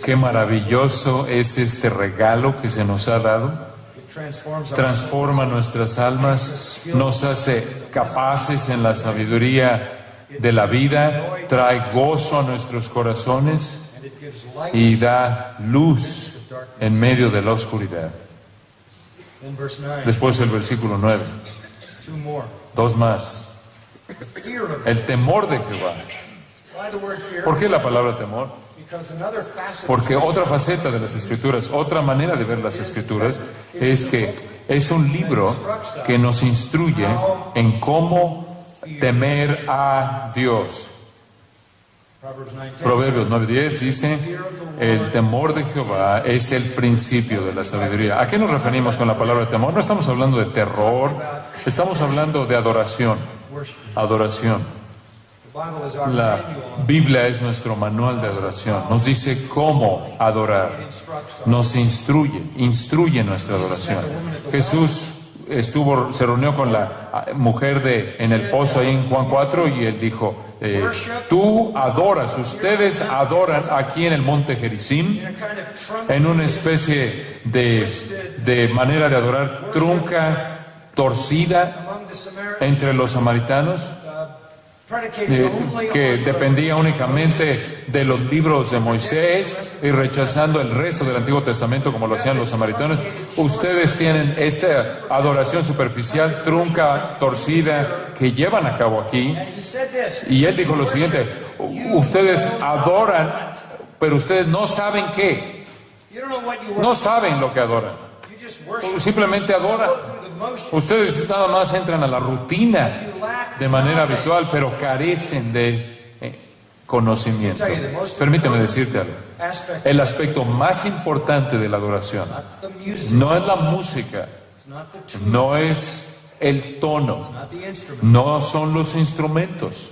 Qué maravilloso es este regalo que se nos ha dado. Transforma nuestras almas, nos hace capaces en la sabiduría de la vida, trae gozo a nuestros corazones y da luz en medio de la oscuridad. Después el versículo 9. Dos más. El temor de Jehová. ¿Por qué la palabra temor? Porque otra faceta de las Escrituras, otra manera de ver las Escrituras, es que es un libro que nos instruye en cómo temer a Dios. Proverbios 9:10 dice, el temor de Jehová es el principio de la sabiduría. ¿A qué nos referimos con la palabra temor? No estamos hablando de terror, estamos hablando de adoración. Adoración. The Bible is our La manual. Biblia es nuestro manual de adoración. Nos dice cómo adorar. Nos instruye nuestra adoración. Jesús se reunió con la mujer en el pozo ahí en Juan 4 y él dijo, tú adoras, ustedes adoran aquí en el monte Gerizim en una especie de manera de adorar trunca, torcida entre los samaritanos, que dependía únicamente de los libros de Moisés y rechazando el resto del Antiguo Testamento como lo hacían los samaritanos. Ustedes tienen esta adoración superficial, trunca, torcida, que llevan a cabo aquí. Y él dijo lo siguiente, ustedes adoran, pero ustedes no saben qué. No saben lo que adoran. Simplemente adoran. Ustedes nada más entran a la rutina de manera habitual, pero carecen de conocimiento. Permíteme decirte algo. El aspecto más importante de la adoración no es la música, no es el tono, no son los instrumentos.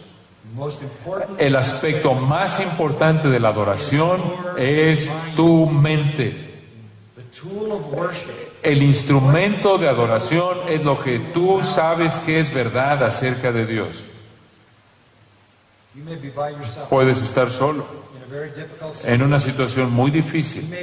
El aspecto más importante de la adoración es tu mente. El instrumento de adoración es lo que tú sabes que es verdad acerca de Dios. Puedes estar solo en una situación muy difícil.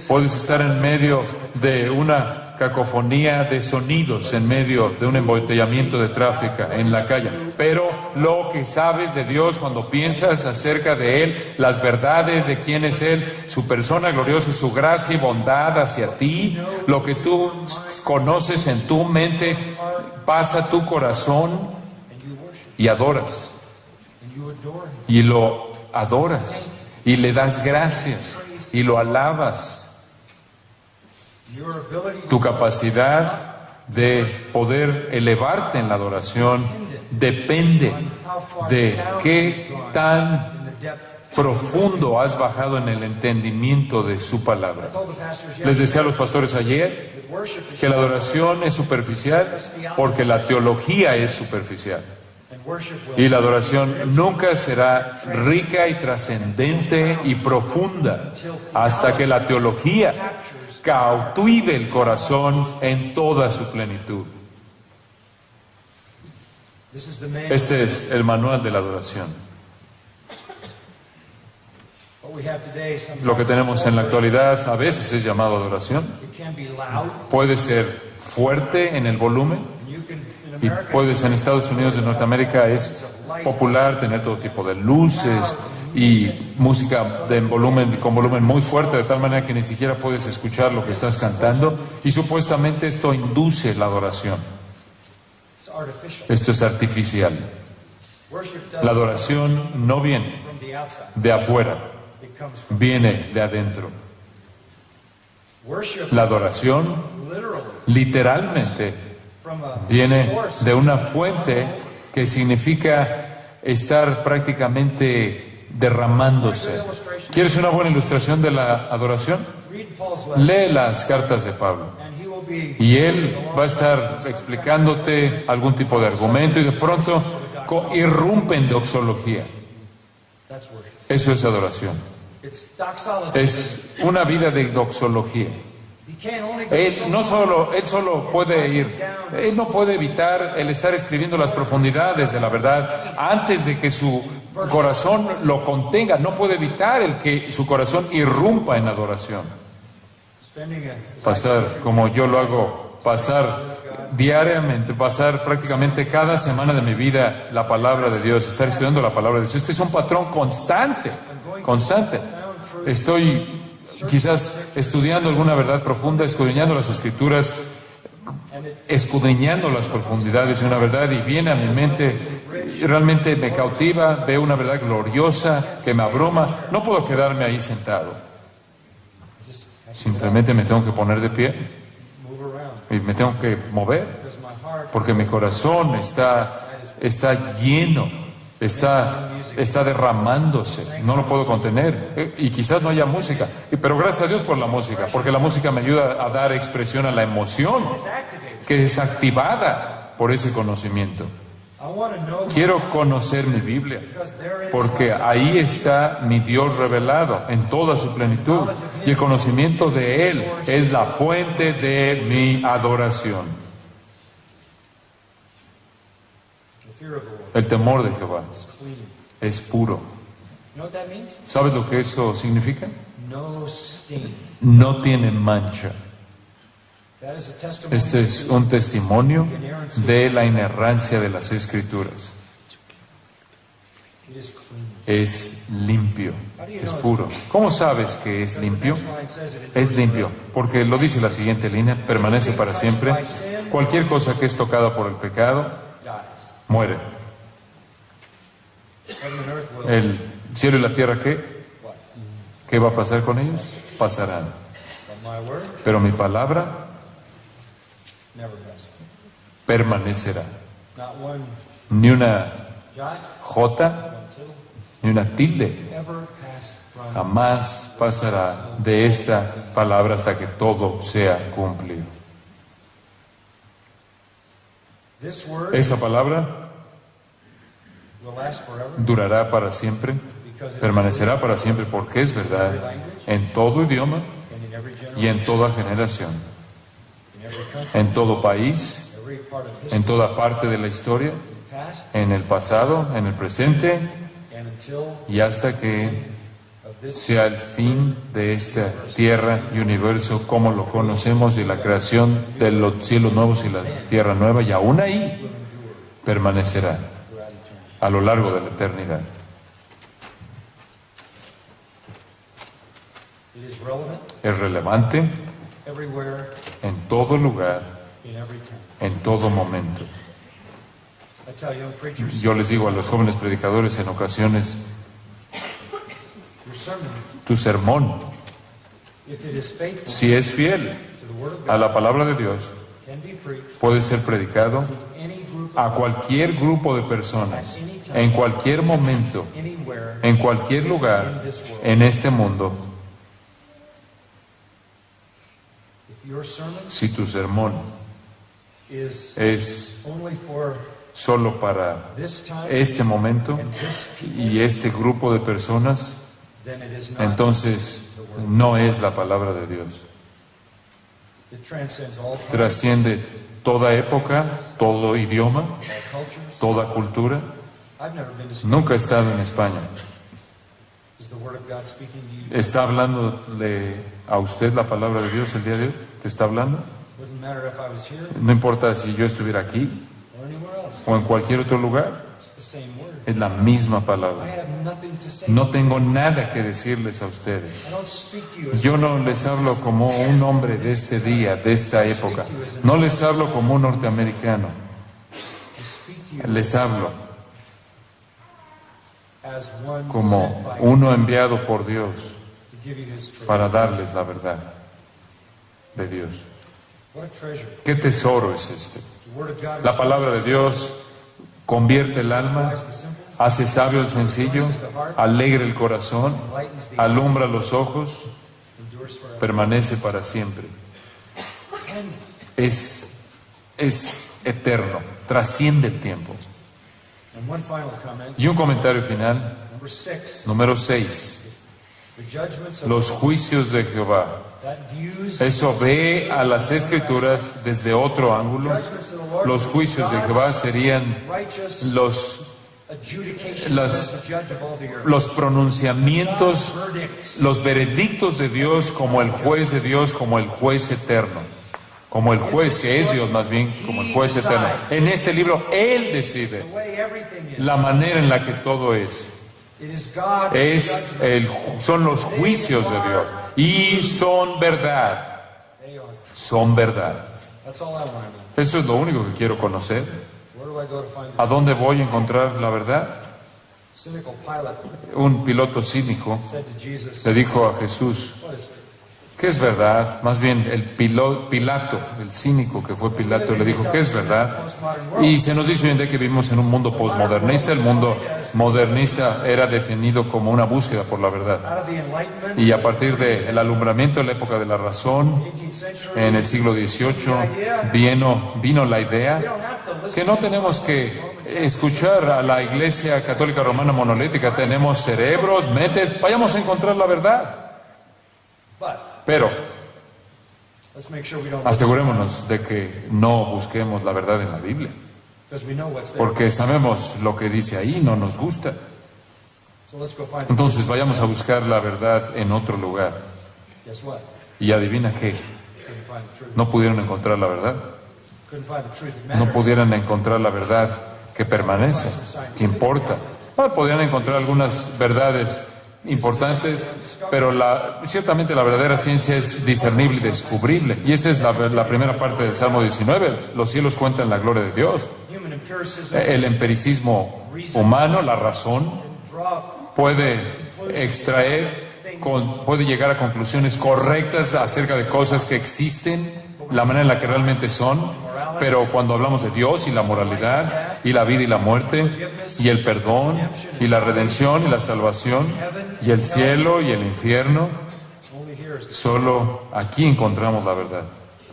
Puedes estar en medio de una cacofonía de sonidos, en medio de un embotellamiento de tráfico en la calle. Pero lo que sabes de Dios cuando piensas acerca de Él, las verdades de quién es Él, su persona gloriosa, su gracia y bondad hacia ti, lo que tú conoces en tu mente, pasa a tu corazón y adoras. Y lo adoras. Y le das gracias. Y lo alabas. Tu capacidad de poder elevarte en la adoración depende de qué tan profundo has bajado en el entendimiento de su palabra. Les decía a los pastores ayer que la adoración es superficial porque la teología es superficial. Y la adoración nunca será rica y trascendente y profunda hasta que la teología cautive el corazón en toda su plenitud. Este es el manual de la adoración. Lo que tenemos en la actualidad a veces es llamado adoración. Puede ser fuerte en el volumen. Y puedes, en Estados Unidos de Norteamérica es popular tener todo tipo de luces y música con volumen muy fuerte, de tal manera que ni siquiera puedes escuchar lo que estás cantando, y supuestamente esto induce la adoración. Esto es artificial. La adoración no viene de afuera, viene de adentro. La adoración literalmente viene de una fuente que significa estar prácticamente derramándose. ¿Quieres una buena ilustración de la adoración? Lee las cartas de Pablo y él va a estar explicándote algún tipo de argumento y de pronto irrumpe en doxología. Eso es adoración. Es una vida de doxología. Él no puede evitar el estar escribiendo las profundidades de la verdad antes de que su corazón lo contenga. No puede evitar el que su corazón irrumpa en adoración. Pasar, como yo lo hago, pasar diariamente, pasar prácticamente cada semana de mi vida la palabra de Dios, estar estudiando la palabra de Dios. Este es un patrón constante. Estoy quizás estudiando alguna verdad profunda, escudriñando las Escrituras, escudriñando las profundidades de una verdad, y viene a mi mente, y realmente me cautiva, veo una verdad gloriosa que me abruma. No puedo quedarme ahí sentado. Simplemente me tengo que poner de pie y me tengo que mover, porque mi corazón está lleno, está derramándose, no lo puedo contener, y quizás no haya música, pero gracias a Dios por la música, porque la música me ayuda a dar expresión a la emoción que es activada por ese conocimiento. I want to know Quiero conocer mi Biblia, because therein porque ahí está mi Dios revelado en toda su plenitud. Y el conocimiento de Él es la fuente de mi adoración. the fear of the Lord El temor de Jehová is clean. es puro. You know what that means? ¿Sabes lo que eso significa? No stain. No tiene mancha. That is a testimony. Este es un testimonio de la inerrancia de las Escrituras. It is clean. Es limpio, es puro. ¿Cómo sabes que es limpio? Next line says it. Es limpio, porque lo dice la siguiente línea, permanece para siempre. Cualquier cosa que es tocada por el pecado, Dies. muere. Heaven and earth will. El cielo y la tierra, ¿qué? What? ¿Qué va a pasar con ellos? Pasarán. But my word Pero mi palabra never passes. permanecerá. Not one Ni una jot, jota, one tittle, ni una tilde ever pass from. jamás pasará de esta palabra hasta que todo sea cumplido. This word Esta palabra will last forever durará para siempre, because it is permanecerá para siempre porque es verdad en todo idioma true and in every y generation, en toda generación, in every country, en todo país, every part of en history, toda parte de la historia, past en el pasado, en el presente and until y hasta que of this sea el fin de esta tierra y universo como lo conocemos y la creación de los cielos nuevos y la tierra nueva, y aún ahí permanecerá throughout eternity. a lo largo de la eternidad. It is relevant Es relevante everywhere, en todo lugar, in every time. en todo momento. I tell young preachers, Yo les digo a los jóvenes predicadores en ocasiones, your sermon, tu sermón, if it is faithful si es fiel to the Word of a God, la palabra de Dios, can be preached puede ser predicado to any group, a cualquier grupo de personas, en cualquier momento, anywhere. en cualquier lugar, en este mundo. If your sermon Si tu sermón is es only for solo para this time este momento and this people, y este grupo de personas, then it is not. entonces no es la palabra de Dios. It transcends all time, Trasciende toda época, todo idioma, all cultures. toda cultura. I've never been to Spain. Nunca he estado en España. Is the Word of God speaking to you? ¿Está hablándole a usted la palabra de Dios el día de hoy? ¿Te está hablando? Wouldn't matter if I was here No importa si yo estuviera aquí or anywhere else. o en cualquier otro lugar, It's the same word. es la misma I palabra. have nothing to say. No tengo nada que decirles a ustedes. I don't speak to you as Yo no les hablo como un hombre de este día, de esta época. No les hablo como un norteamericano. I speak to you Les hablo as one como sent by uno enviado por Dios to give you His truth. para darles la verdad de Dios. What a treasure. ¿Qué tesoro es este? The Word of God La palabra de Dios convierte el alma, restores the simple, hace sabio el sencillo, alegra el corazón, enlightens the alumbra los ojos, endures forever. permanece para siempre. Timeless. Es eterno, trasciende el tiempo. And one final comment. Y un comentario final, Number 6. número 6, The judgments of los juicios de Jehová. that views Eso ve a las Escrituras desde otro ángulo. judgments of the Lord. Los juicios de Jehová serían Righteous los adjudication las- as the judge of all the earth. los pronunciamientos, Verdicts. los veredictos de Dios como el juez de Dios, como el juez eterno, como el juez que es Dios más bien, como el juez eterno. En este libro Él decide The way everything is. la manera en la que todo es. It is God's Es judgment. son los juicios de Dios y son verdad, They are. son verdad. That's all I want to know. Eso es lo único que quiero conocer. Where do I go to find ¿A the dónde voy a encontrar la verdad? cynical Pilate Un piloto cínico said to Jesus, le dijo a Jesús, what is truth? ¿qué es verdad? Más bien el Pilato, el cínico que fue Pilato, le dijo, ¿qué es verdad? Y se nos dice hoy en día que vivimos en un mundo postmodernista. El mundo modernista era definido como una búsqueda por la verdad. Out of the Enlightenment, Y a partir del alumbramiento en la época de la razón, 18th century, en el siglo XVIII, vino la we idea don't have to listen que no tenemos que escuchar a la Iglesia Católica Romana Monolítica. Tenemos cerebros, mentes, vayamos a encontrar la verdad. But Pero let's make sure we don't, asegurémonos de que no busquemos la verdad en la Biblia, because we know what's there. porque sabemos lo que dice ahí, no nos gusta. So let's go find it. Entonces vayamos a buscar la verdad en otro lugar. Guess what? Y adivina qué, Couldn't find the truth. no pudieron encontrar la verdad. Couldn't find the truth that No matters. pudieron encontrar la verdad que permanece, que importa. Podrían encontrar algunas verdades importantes, pero ciertamente la verdadera ciencia es discernible y descubrible. Y esa es la primera parte del Salmo 19. Los cielos cuentan la gloria de Dios. Human empiricism El empiricismo humano, la razón, draw puede extraer, puede llegar a conclusiones correctas acerca de cosas que existen, la manera en la que realmente son. Pero cuando hablamos de Dios y la moralidad y la vida y la muerte y el perdón y la redención y la salvación y el cielo y el infierno, only here is solo aquí encontramos la verdad.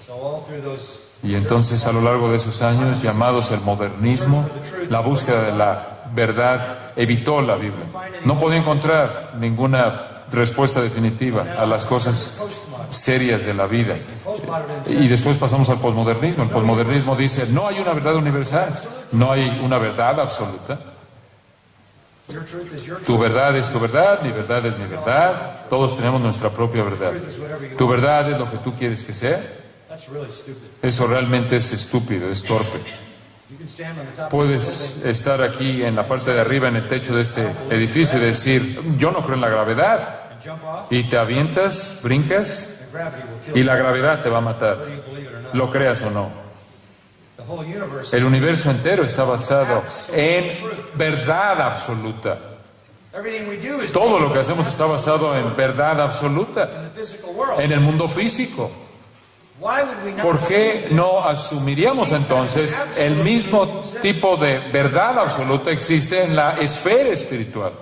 so all through those Y entonces a lo largo de esos años llamados el modernismo, la búsqueda de la verdad evitó la Biblia. No podía encontrar ninguna respuesta definitiva a las cosas serias de la vida. postmodernism Y después pasamos al posmodernismo. El posmodernismo dice, no hay una verdad universal, no hay una verdad absoluta. your truth is your truth. Tu verdad es tu verdad, mi verdad es mi verdad, todos tenemos nuestra propia verdad. Truth is whatever you Tu want. verdad es lo que tú quieres que sea. That's really stupid. Eso realmente es estúpido, es torpe. You can stand on the top of this Puedes building estar aquí en la parte de arriba, en el techo de este edificio y decir, yo no creo en la gravedad. and jump off, Y te avientas, brincas and gravity will kill y you, la gravedad te va a matar, whether you believe it or not. lo creas o no. The whole universe El is universo entero está basado en verdad absoluta. everything we do is Todo lo que hacemos está basado en verdad absoluta, in the physical world. en el mundo físico. Why would we not ¿Por qué no asumiríamos entonces el mismo tipo de verdad absoluta existe en la esfera espiritual?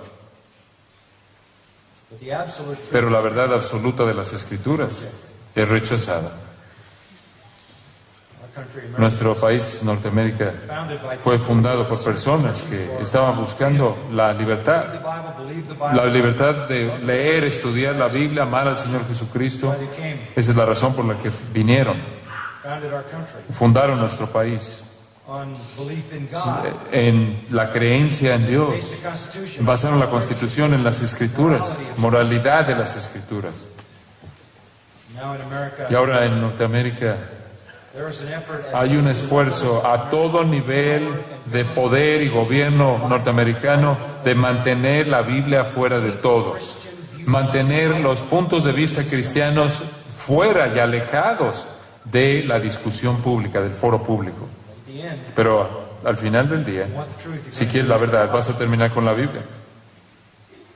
But the absolute truth Pero la verdad absoluta de las Escrituras es rechazada. our country, America, Nuestro país, Norteamérica, founded by fue fundado por personas que estaban buscando la libertad. the Bible, believe the La Bible, libertad de leer, estudiar la Biblia, amar al Señor Jesucristo. why they came, Esa es la razón por la que vinieron, founded our country fundaron nuestro país, on belief in God, en la creencia en Dios. based the Constitution Basaron la Constitución en las Escrituras, moralidad de las Escrituras. now in America. Y ahora en Norteamérica There is an effort at hay un esfuerzo a todo nivel de poder y gobierno norteamericano de mantener la Biblia fuera de todo, mantener los puntos de vista cristianos fuera y alejados de la discusión pública, del foro público. at the end. Pero al final del día, Want the truth? si quieres la verdad, vas a terminar con la Biblia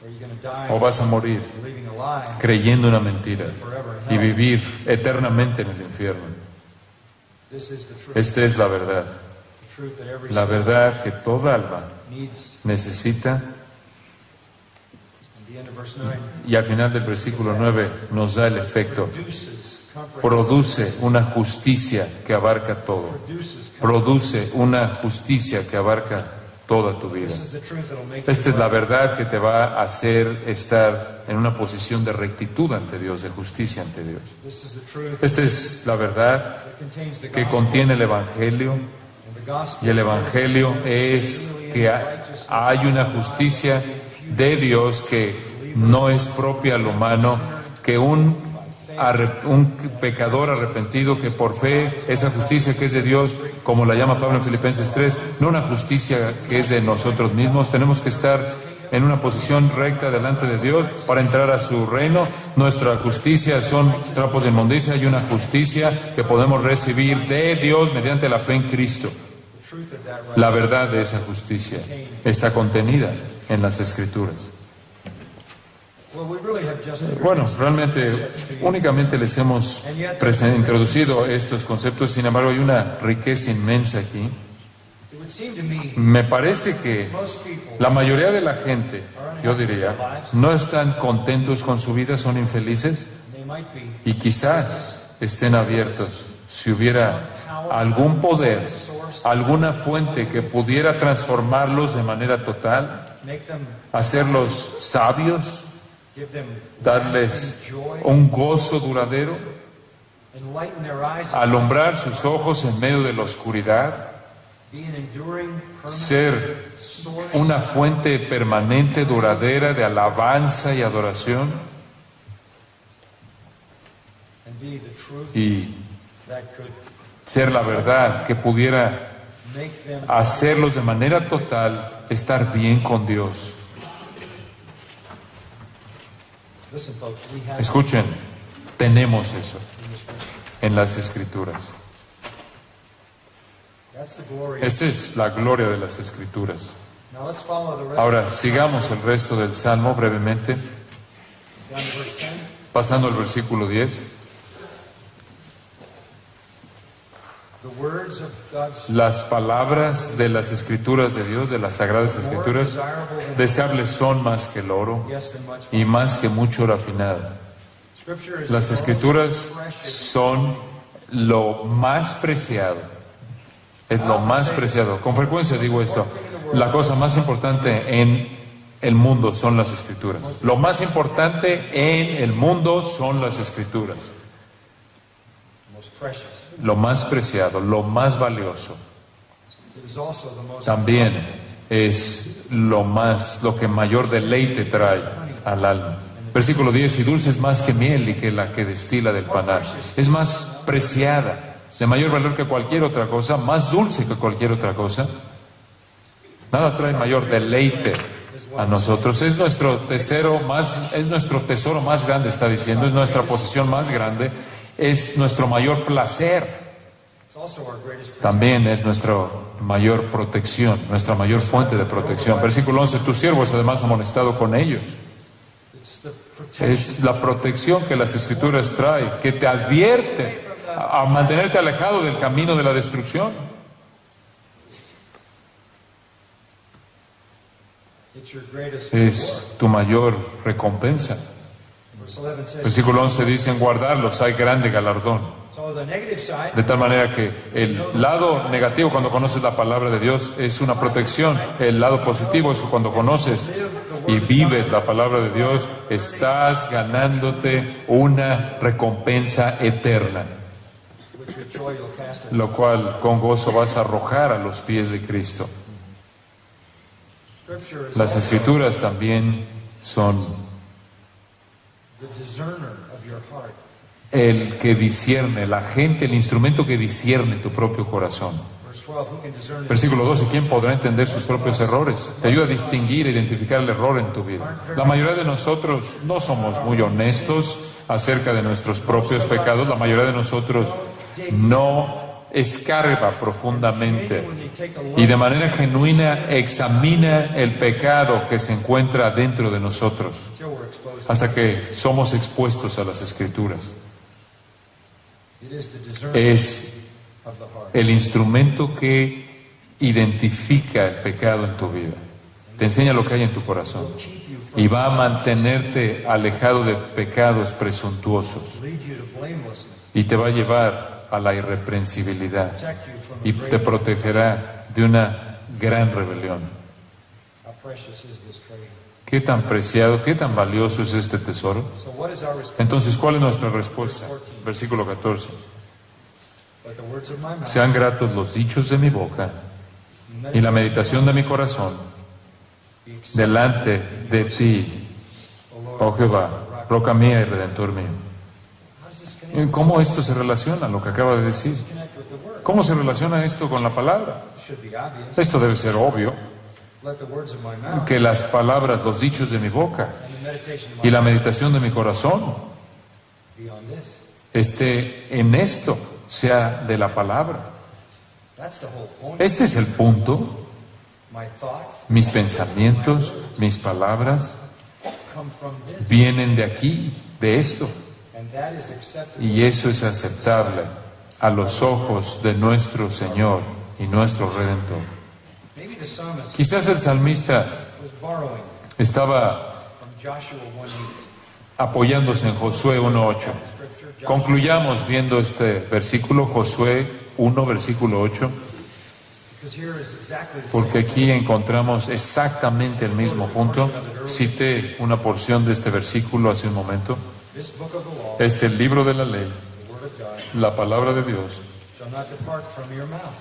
Or you're going to die o vas a morir believing a lie creyendo una mentira forever in y hell. vivir eternamente en el infierno. This is the truth. Esta es la verdad, The truth that every la soul verdad que toda alma needs. necesita. At the end of verse 9, Y al final del versículo 9 nos da el efecto. produces comprehension. Produce una justicia que abarca todo. Produces Produce una justicia que abarca toda tu vida. This is the truth that'll make Esta you es la right. verdad que te va a hacer estar en una posición de rectitud ante Dios, de justicia ante Dios. This is the truth Esta es la verdad that contains the que gospel. contiene el Evangelio. And the gospel Y el Evangelio es que hay una justicia de Dios que no es propia al humano, que un pecador arrepentido que por fe, esa justicia que es de Dios, como la llama Pablo en Filipenses 3, no una justicia que es de nosotros mismos, tenemos que estar en una posición recta delante de Dios para entrar a su reino. Nuestra justicia son trapos de inmundicia y una justicia que podemos recibir de Dios mediante la fe en Cristo. the truth of that right. La verdad de esa justicia está contenida en las Escrituras. Well, we really have just Bueno, realmente únicamente les hemos introducido estos conceptos, sin embargo hay una riqueza inmensa aquí. it would seem to me Me parece que most people la mayoría de la gente, yo diría, no están contentos con su vida, son infelices they might be y quizás estén abiertos si hubiera algún poder alguna fuente que pudiera transformarlos de manera total, make them, hacerlos sabios, give them darles lasting joy, un gozo duradero, enlighten their eyes, alumbrar sus ojos en medio de la oscuridad, be an enduring, permanent ser source una fuente permanente, duradera de alabanza y adoración, and be the truth y that could ser la verdad que pudiera make them hacerlos de manera total estar bien con Dios. listen, folks, we have Escuchen, tenemos eso in the scripture. en las Escrituras. That's the glory. Esa es la gloria de las Escrituras. Now let's follow the rest Ahora, sigamos el resto del Salmo brevemente, down to verse 10. pasando al versículo 10. The words of God's Las palabras de las Escrituras de Dios, de las Sagradas more Escrituras, desirable than deseables son más que el oro yes than much y más que mucho oro afinado. Scripture is Las the most Escrituras precious. son lo más preciado. Es lo más preciado. Con frecuencia digo esto. La cosa más importante en el mundo son las Escrituras. Lo más importante en el mundo son las Escrituras. Most precious. Lo más preciado, lo más valioso. It is also the most También es lo que mayor deleite trae al alma. Versículo 10, y dulce es más que miel y que la que destila del panal. Es más preciada, de mayor valor que cualquier otra cosa, más dulce que cualquier otra cosa. Nada trae mayor deleite a nosotros. Es nuestro tesoro más grande, está diciendo, es nuestra posesión más grande, es nuestro mayor placer. It's also our greatest También es nuestra mayor protección, nuestra mayor fuente de protección. Versículo 11, tu siervo es además amonestado con ellos. It's the protection. Es la protección que las Escrituras trae, que te advierte a mantenerte alejado del camino de la destrucción. It's your greatest Es tu mayor recompensa. reward. Verse 11 says, Versículo 11 dice, en guardarlos hay grande galardón. so the negative side, De tal manera que el lado negativo cuando conoces la palabra de Dios es una protección. El lado positivo es que cuando conoces y vives la palabra de Dios, estás ganándote una recompensa eterna, which with joy you'll cast it. lo cual con gozo vas a arrojar a los pies de Cristo. Scripture is Las also Escrituras también son the discerner of your heart. el que discierne, la gente, el instrumento que discierne tu propio corazón. Verse 12, who can discern it? Versículo 12, ¿quién podrá entender sus propios errores? Te ayuda a distinguir e identificar el error en tu vida. La mayoría de nosotros no somos muy honestos acerca de nuestros propios pecados. La mayoría de nosotros no escarba profundamente y de manera genuina examina el pecado que se encuentra dentro de nosotros Till we're exposed. hasta que somos expuestos a las Escrituras. It is the discerner Es of the heart. el instrumento que identifica el pecado en tu vida. Te enseña lo que hay en tu corazón Keep you from y va a mantenerte alejado de pecados presuntuosos lead you to blamelessness. y te va a llevar a la irreprensibilidad Protect you from y the te great. protegerá de una gran rebelión. How precious is this treasure? ¿Qué tan preciado, qué tan valioso es este tesoro? So what is our response? Entonces, ¿cuál es nuestra respuesta? Versículo 14. Let the words of my mouth Sean gratos los dichos de mi boca y la meditación de mi corazón be accepted, delante de ti, O Lord. oh Jehová, roca mía y redentor mío. How does this connect? ¿Cómo esto se relaciona a lo que acaba de decir? Connect with the word. ¿Cómo se relaciona esto con la palabra? It should be obvious. Esto debe ser obvio, Let the words of my mouth que las palabras, los dichos de mi boca and the meditation of y my la heart meditación de mi corazón be on this. esté en esto, sea de la palabra. That's the whole point. Este es el punto. My thoughts Mis pensamientos, mis palabras come from this, vienen de aquí, de esto, and that is acceptable. y eso es aceptable a los ojos de nuestro Señor y nuestro Redentor. Maybe the psalmist Quizás el salmista was borrowing estaba from Joshua 1:8. apoyándose en Josué 1:8. Scripture, Concluyamos viendo este versículo, Josué 1, versículo 8. Porque aquí encontramos exactamente el mismo punto. Cité una porción de este versículo hace un momento. Este libro de la ley, la palabra de Dios,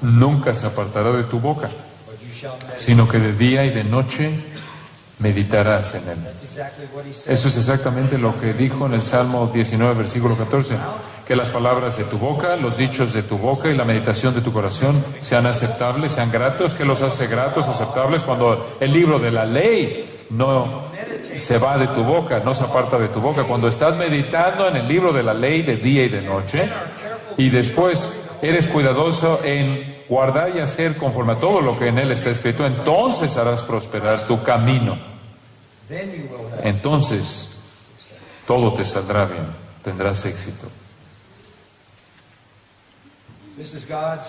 nunca se apartará de tu boca, sino que de día y de noche meditarás en él. Eso es exactamente lo que dijo en el Salmo 19, versículo 14, que las palabras de tu boca, los dichos de tu boca y la meditación de tu corazón sean aceptables, sean gratos. ¿Qué los hace gratos, aceptables? Cuando el libro de la ley no se va de tu boca, no se aparta de tu boca, cuando estás meditando en el libro de la ley de día y de noche, y después eres cuidadoso en guardar y hacer conforme a todo lo que en él está escrito, entonces harás prosperar tu camino. Entonces todo te saldrá bien, tendrás éxito.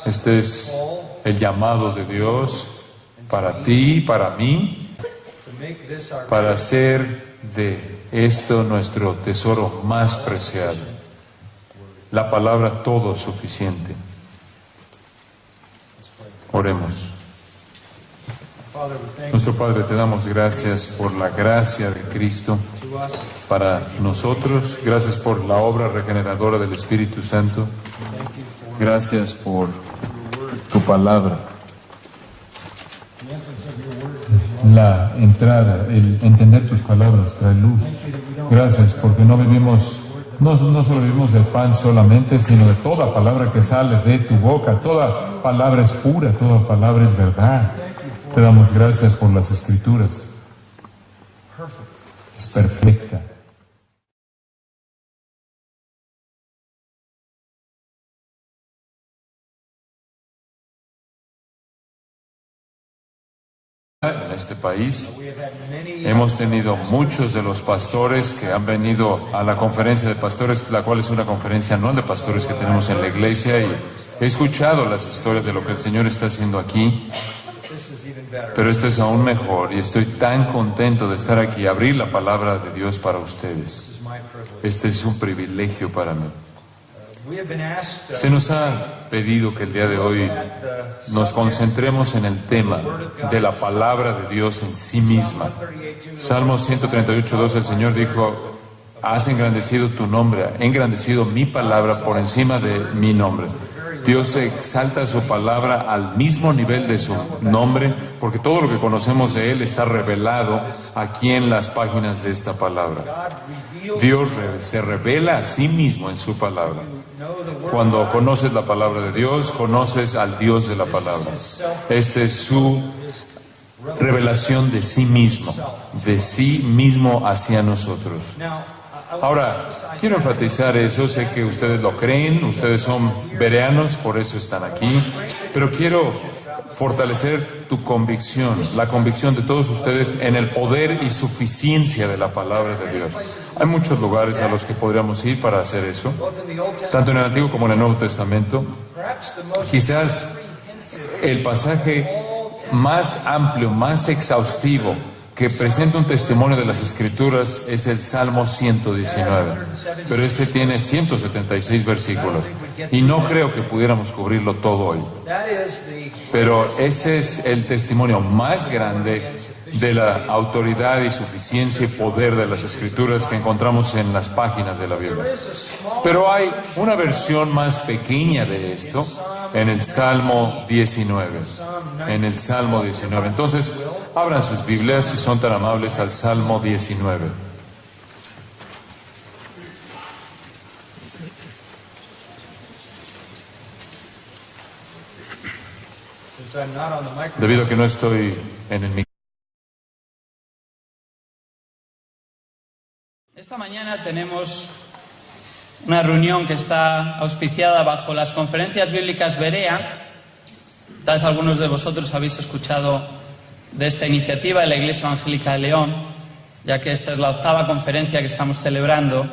Este es el llamado de Dios para ti, para mí, para hacer de esto nuestro tesoro más preciado, la palabra todo suficiente. Oremos. Nuestro Padre, te damos gracias por la gracia de Cristo para nosotros. Gracias por la obra regeneradora del Espíritu Santo. Gracias por tu palabra. La entrada, el entender tus palabras trae luz. Gracias porque no solo vivimos del pan solamente, sino de toda palabra que sale de tu boca. Toda palabra es pura, toda palabra es verdad. Te damos gracias por las Escrituras. Es perfecta. En este país hemos tenido muchos de los pastores que han venido a la conferencia de pastores, la cual es una conferencia anual de pastores que tenemos en la iglesia, y he escuchado las historias de lo que el Señor está haciendo aquí. Pero esto es aún mejor y estoy tan contento de estar aquí y abrir la palabra de Dios para ustedes. Este es un privilegio para mí. Se nos ha pedido que el día de hoy nos concentremos en el tema de la palabra de Dios en sí misma. Salmo 138:2, el Señor dijo: has engrandecido tu nombre, ha engrandecido mi palabra por encima de mi nombre. Dios exalta su palabra al mismo nivel de su nombre, porque todo lo que conocemos de Él está revelado aquí en las páginas de esta palabra. Dios se revela a sí mismo en su palabra. Cuando conoces la palabra de Dios, conoces al Dios de la palabra. Esta es su revelación de sí mismo hacia nosotros. Ahora, quiero enfatizar eso. Sé que ustedes lo creen, ustedes son bereanos, por eso están aquí, pero quiero fortalecer tu convicción, la convicción de todos ustedes en el poder y suficiencia de la palabra de Dios. Hay muchos lugares a los que podríamos ir para hacer eso, tanto en el Antiguo como en el Nuevo Testamento. Quizás el pasaje más amplio, más exhaustivo, que presenta un testimonio de las Escrituras es el Salmo 119, pero ese tiene 176 versículos y no creo que pudiéramos cubrirlo todo hoy, pero ese es el testimonio más grande de la autoridad y suficiencia y poder de las Escrituras que encontramos en las páginas de la Biblia. Pero hay una versión más pequeña de esto en el Salmo 19. En el Salmo 19. Entonces, abran sus Biblias, si son tan amables, al Salmo 19. Debido a que no estoy en el micrófono. Esta mañana tenemos una reunión que está auspiciada bajo las conferencias bíblicas Berea. Tal vez algunos de vosotros habéis escuchado de esta iniciativa en la Iglesia Evangélica de León, ya que esta es la 8ª conferencia que estamos celebrando.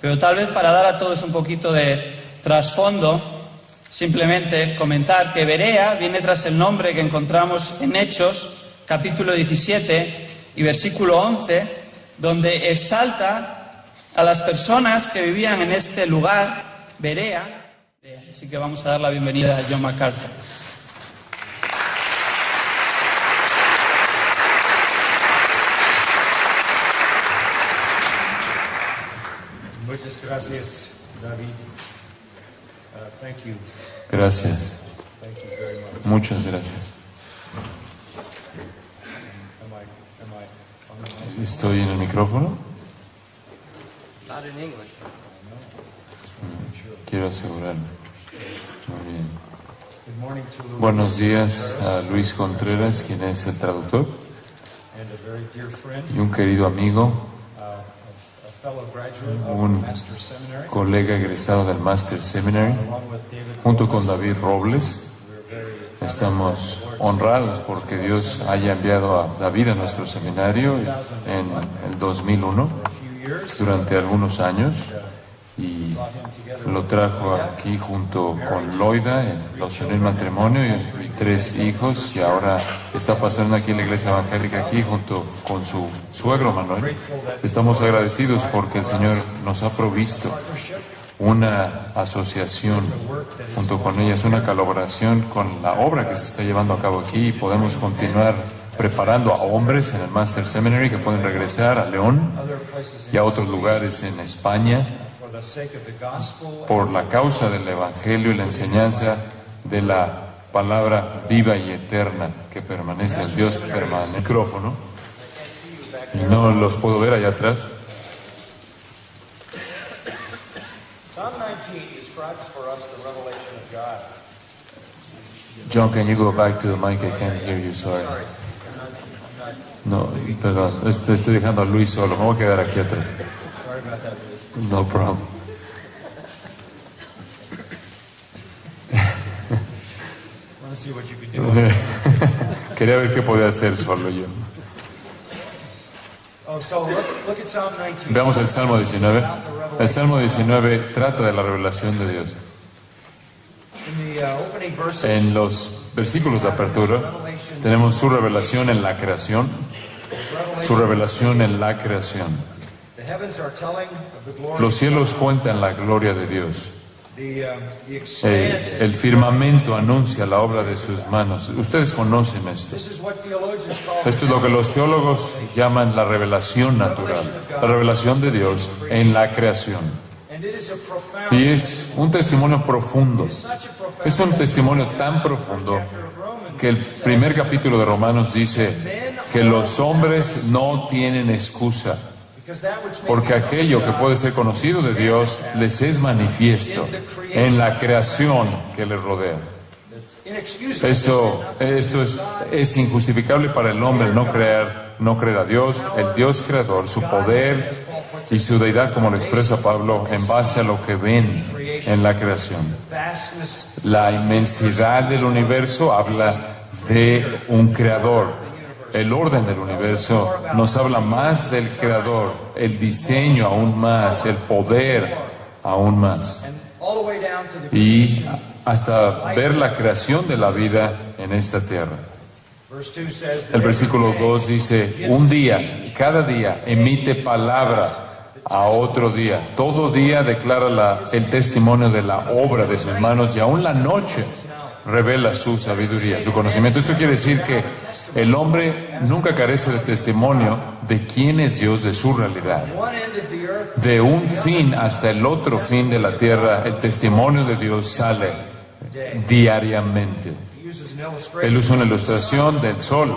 Pero tal vez para dar a todos un poquito de trasfondo, simplemente comentar que Berea viene tras el nombre que encontramos en Hechos, capítulo 17 y versículo 11, donde exalta a las personas que vivían en este lugar, Berea. Así que vamos a dar la bienvenida a John MacArthur. Muchas gracias, David. Thank you. Gracias. Thank you very much. Muchas gracias. Am I on the mic? ¿Estoy en el micrófono? Not in English. Quiero asegurarme. Muy bien. Good morning to Luis Buenos días a Luis Contreras, quien es el traductor, and a very dear friend, y un querido amigo, a fellow graduate of un the Master Seminary, colega egresado del Master Seminary, along with David junto con Robles. David Robles. We're very Estamos honrados porque Dios haya enviado a David a nuestro seminario en el 2001, for a few years. durante algunos años, y Brought him together lo trajo aquí junto con Loida, los unió en matrimonio y 3 hijos, y ahora está pasando aquí en la iglesia evangélica aquí junto con su suegro Manuel. Estamos agradecidos porque el Señor nos ha provisto una asociación junto con ellas, una colaboración con la obra que se está llevando a cabo aquí, y podemos continuar preparando a hombres en el Master Seminary que pueden regresar a León other places y a otros lugares en España for the sake of the gospel. por la causa del Evangelio y la enseñanza de la palabra viva y eterna que permanece, el Dios permanente. Micrófono. Y no los puedo ver allá atrás. Psalm 19 describes for us the revelation of God. John, can you go back to the mic? I can't hear you, sorry. No, perdón, estoy dejando a Luis solo, me voy a quedar aquí atrás. Sorry about that, Luis. No problem. I want to see what you can do. Quería ver qué podía hacer solo yo. Oh, so look at Psalm 19. Veamos el Salmo 19. El Salmo 19 trata de la revelación de Dios. In the opening verses, En los versículos de apertura tenemos su revelación en la creación, su revelación en la creación. the heavens are telling of the glory. Los cielos cuentan la gloria de Dios. The expanse. El firmamento anuncia la obra de sus manos. Ustedes conocen esto. This is what theologians call Esto es lo que los teólogos llaman la revelación natural, la revelación de Dios en la creación. and it is a profound. Y es un testimonio profundo. Such a profound. Es un testimonio tan profundo que el primer capítulo de Romanos dice que los hombres no tienen excusa, Because that which may porque aquello que puede ser conocido de Dios les es manifiesto en la creación que les rodea. inexcusable. Esto es injustificable para el hombre no creer a Dios, el Dios creador, su poder y su deidad, como lo expresa Pablo, en base a lo que ven en la creación. Vastness. La inmensidad del universo habla de un creador. El orden del universo nos habla más del creador, el diseño aún más, el poder aún más. And all the way down to the Y hasta ver la creación de la vida en esta tierra. verse 2 says that El versículo 2 dice, un día, cada día, emite palabra a otro día. Todo día declara el testimonio de la obra de sus manos, y aún la noche revela su sabiduría, su conocimiento. Esto quiere decir que el hombre nunca carece de testimonio de quién es Dios, de su realidad. one end of the earth De un fin hasta el otro fin de la tierra, el testimonio de Dios sale diariamente. he uses an Él illustration. usa una ilustración del sol.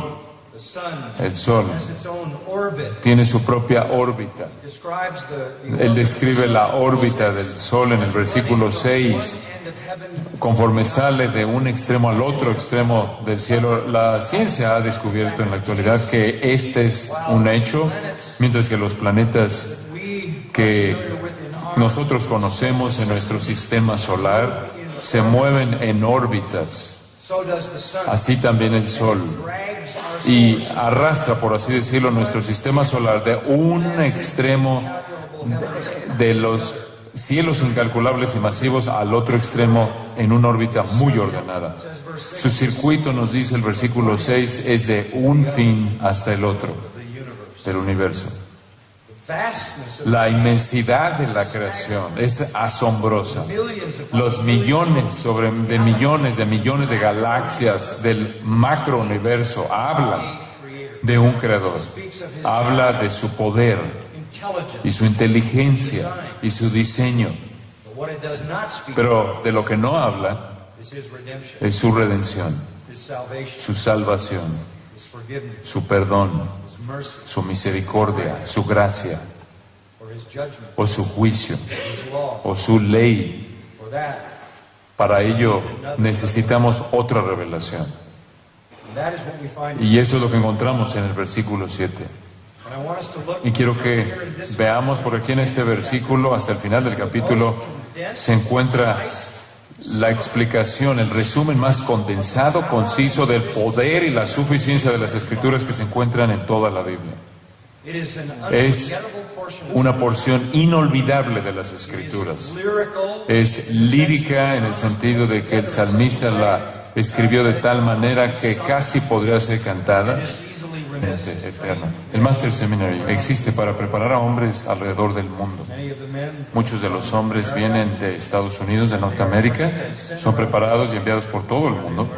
The sun El sol has its own orbit. tiene su propia órbita. Describes the Él orbit describe la órbita del sol en el versículo 6. end of heaven. Conforme sale de un extremo al otro extremo del cielo, la ciencia ha descubierto en la actualidad que este es un hecho, mientras que los planetas We que nosotros conocemos en nuestro sistema solar se mueven en órbitas. so does the sun. Así también el sol. Drags our Y arrastra, por así decirlo, nuestro sistema solar de un extremo de los cielos incalculables y masivos al otro extremo en una órbita muy ordenada. Su circuito, nos dice el versículo 6, es de un fin hasta el otro del universo. vastness of La inmensidad de la creación es asombrosa. millions of Los millones de millones de galaxias del macrouniverso hablan de un creador, habla de su poder intelligence, y su inteligencia y su diseño. but what it does not speak Pero de lo que no habla is his redemption, es su redención, his salvation, su salvación, his forgiveness, su perdón, his mercy, su misericordia, su gracia, or his judgment, o su juicio, his law. o su ley. For that, Para ello necesitamos otra revelación. and that is what we find. Y eso es lo que encontramos en el versículo 7. And I want us to look Y quiero que veamos por aquí en este versículo, hasta el final del capítulo, se encuentra la explicación, el resumen más condensado, conciso del poder y la suficiencia de las Escrituras que se encuentran en toda la Biblia. It is an Es unforgettable portion of una porción inolvidable de las Escrituras. lyrical, Es lírica en el sentido de que el salmista la escribió de tal manera que casi podría ser cantada. is easily reminiscent. Eterno. El Master Seminary existe para preparar a hombres alrededor del mundo. Many of the men Muchos de los hombres vienen de Estados Unidos, de Norteamérica, son preparados y enviados por todo el mundo,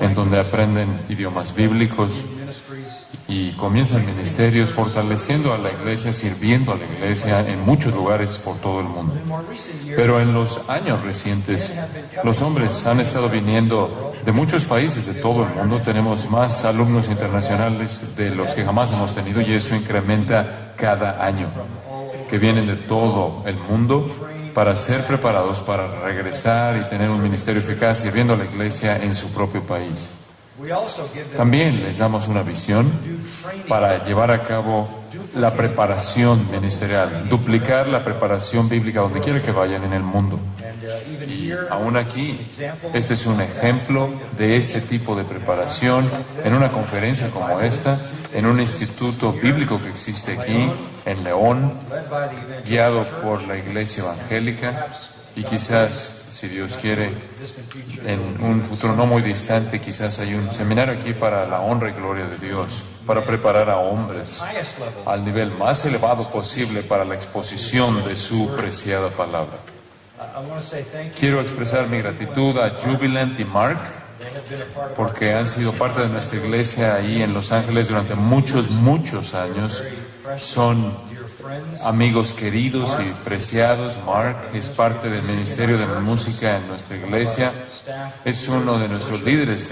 en donde aprenden idiomas bíblicos ministries, y comienzan ministerios fortaleciendo a la iglesia, sirviendo a la iglesia en muchos lugares por todo el mundo. in more recent years, Pero en los años recientes, los hombres han estado viniendo de muchos países de todo el mundo. Tenemos más alumnos internacionales de los que jamás hemos tenido y eso incrementa cada año, que vienen de todo el mundo para ser preparados para regresar y tener un ministerio eficaz sirviendo a la iglesia en su propio país. we also give them También les damos una visión para llevar a cabo la preparación ministerial, duplicar la preparación bíblica donde quiera que vayan en el mundo. and even Y here, aún aquí, este es un ejemplo de ese tipo de preparación en una conferencia como esta, en un instituto bíblico que existe aquí, en León, led by the evangelical guiado por la iglesia evangélica, y quizás, si Dios quiere, distant future, en un futuro no muy distante, quizás hay un seminario aquí para la honra y gloria de Dios, para preparar a hombres highest level, al nivel más elevado posible para la exposición de su preciada palabra. I want to say thank you. Quiero expresar mi gratitud a Jubilant y Mark They have been a part of porque han sido parte de nuestra iglesia ahí en Los Ángeles durante muchos, muchos años. Son dear friends. amigos queridos y preciados. Mark es parte del ministerio de música en nuestra iglesia. Es uno de nuestros líderes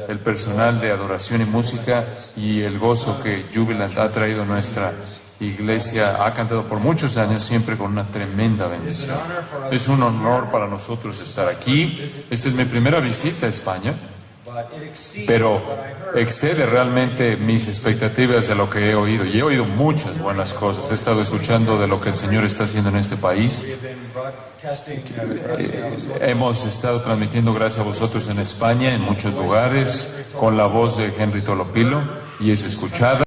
del personal de adoración y música y el gozo que Jubilant ha traído a nuestra iglesia ha cantado por muchos años, siempre con una tremenda bendición. Es un honor para nosotros estar aquí. Esta es mi primera visita a España, But it exceeds pero what I heard. excede realmente mis expectativas de lo que he oído. Y he oído muchas buenas cosas. He estado escuchando de lo que el Señor está haciendo en este país. We have been broadcasting gracias a Hemos estado transmitiendo gracias a vosotros en España, en muchos lugares, con la voz de Henry Tolopilo, y es escuchada.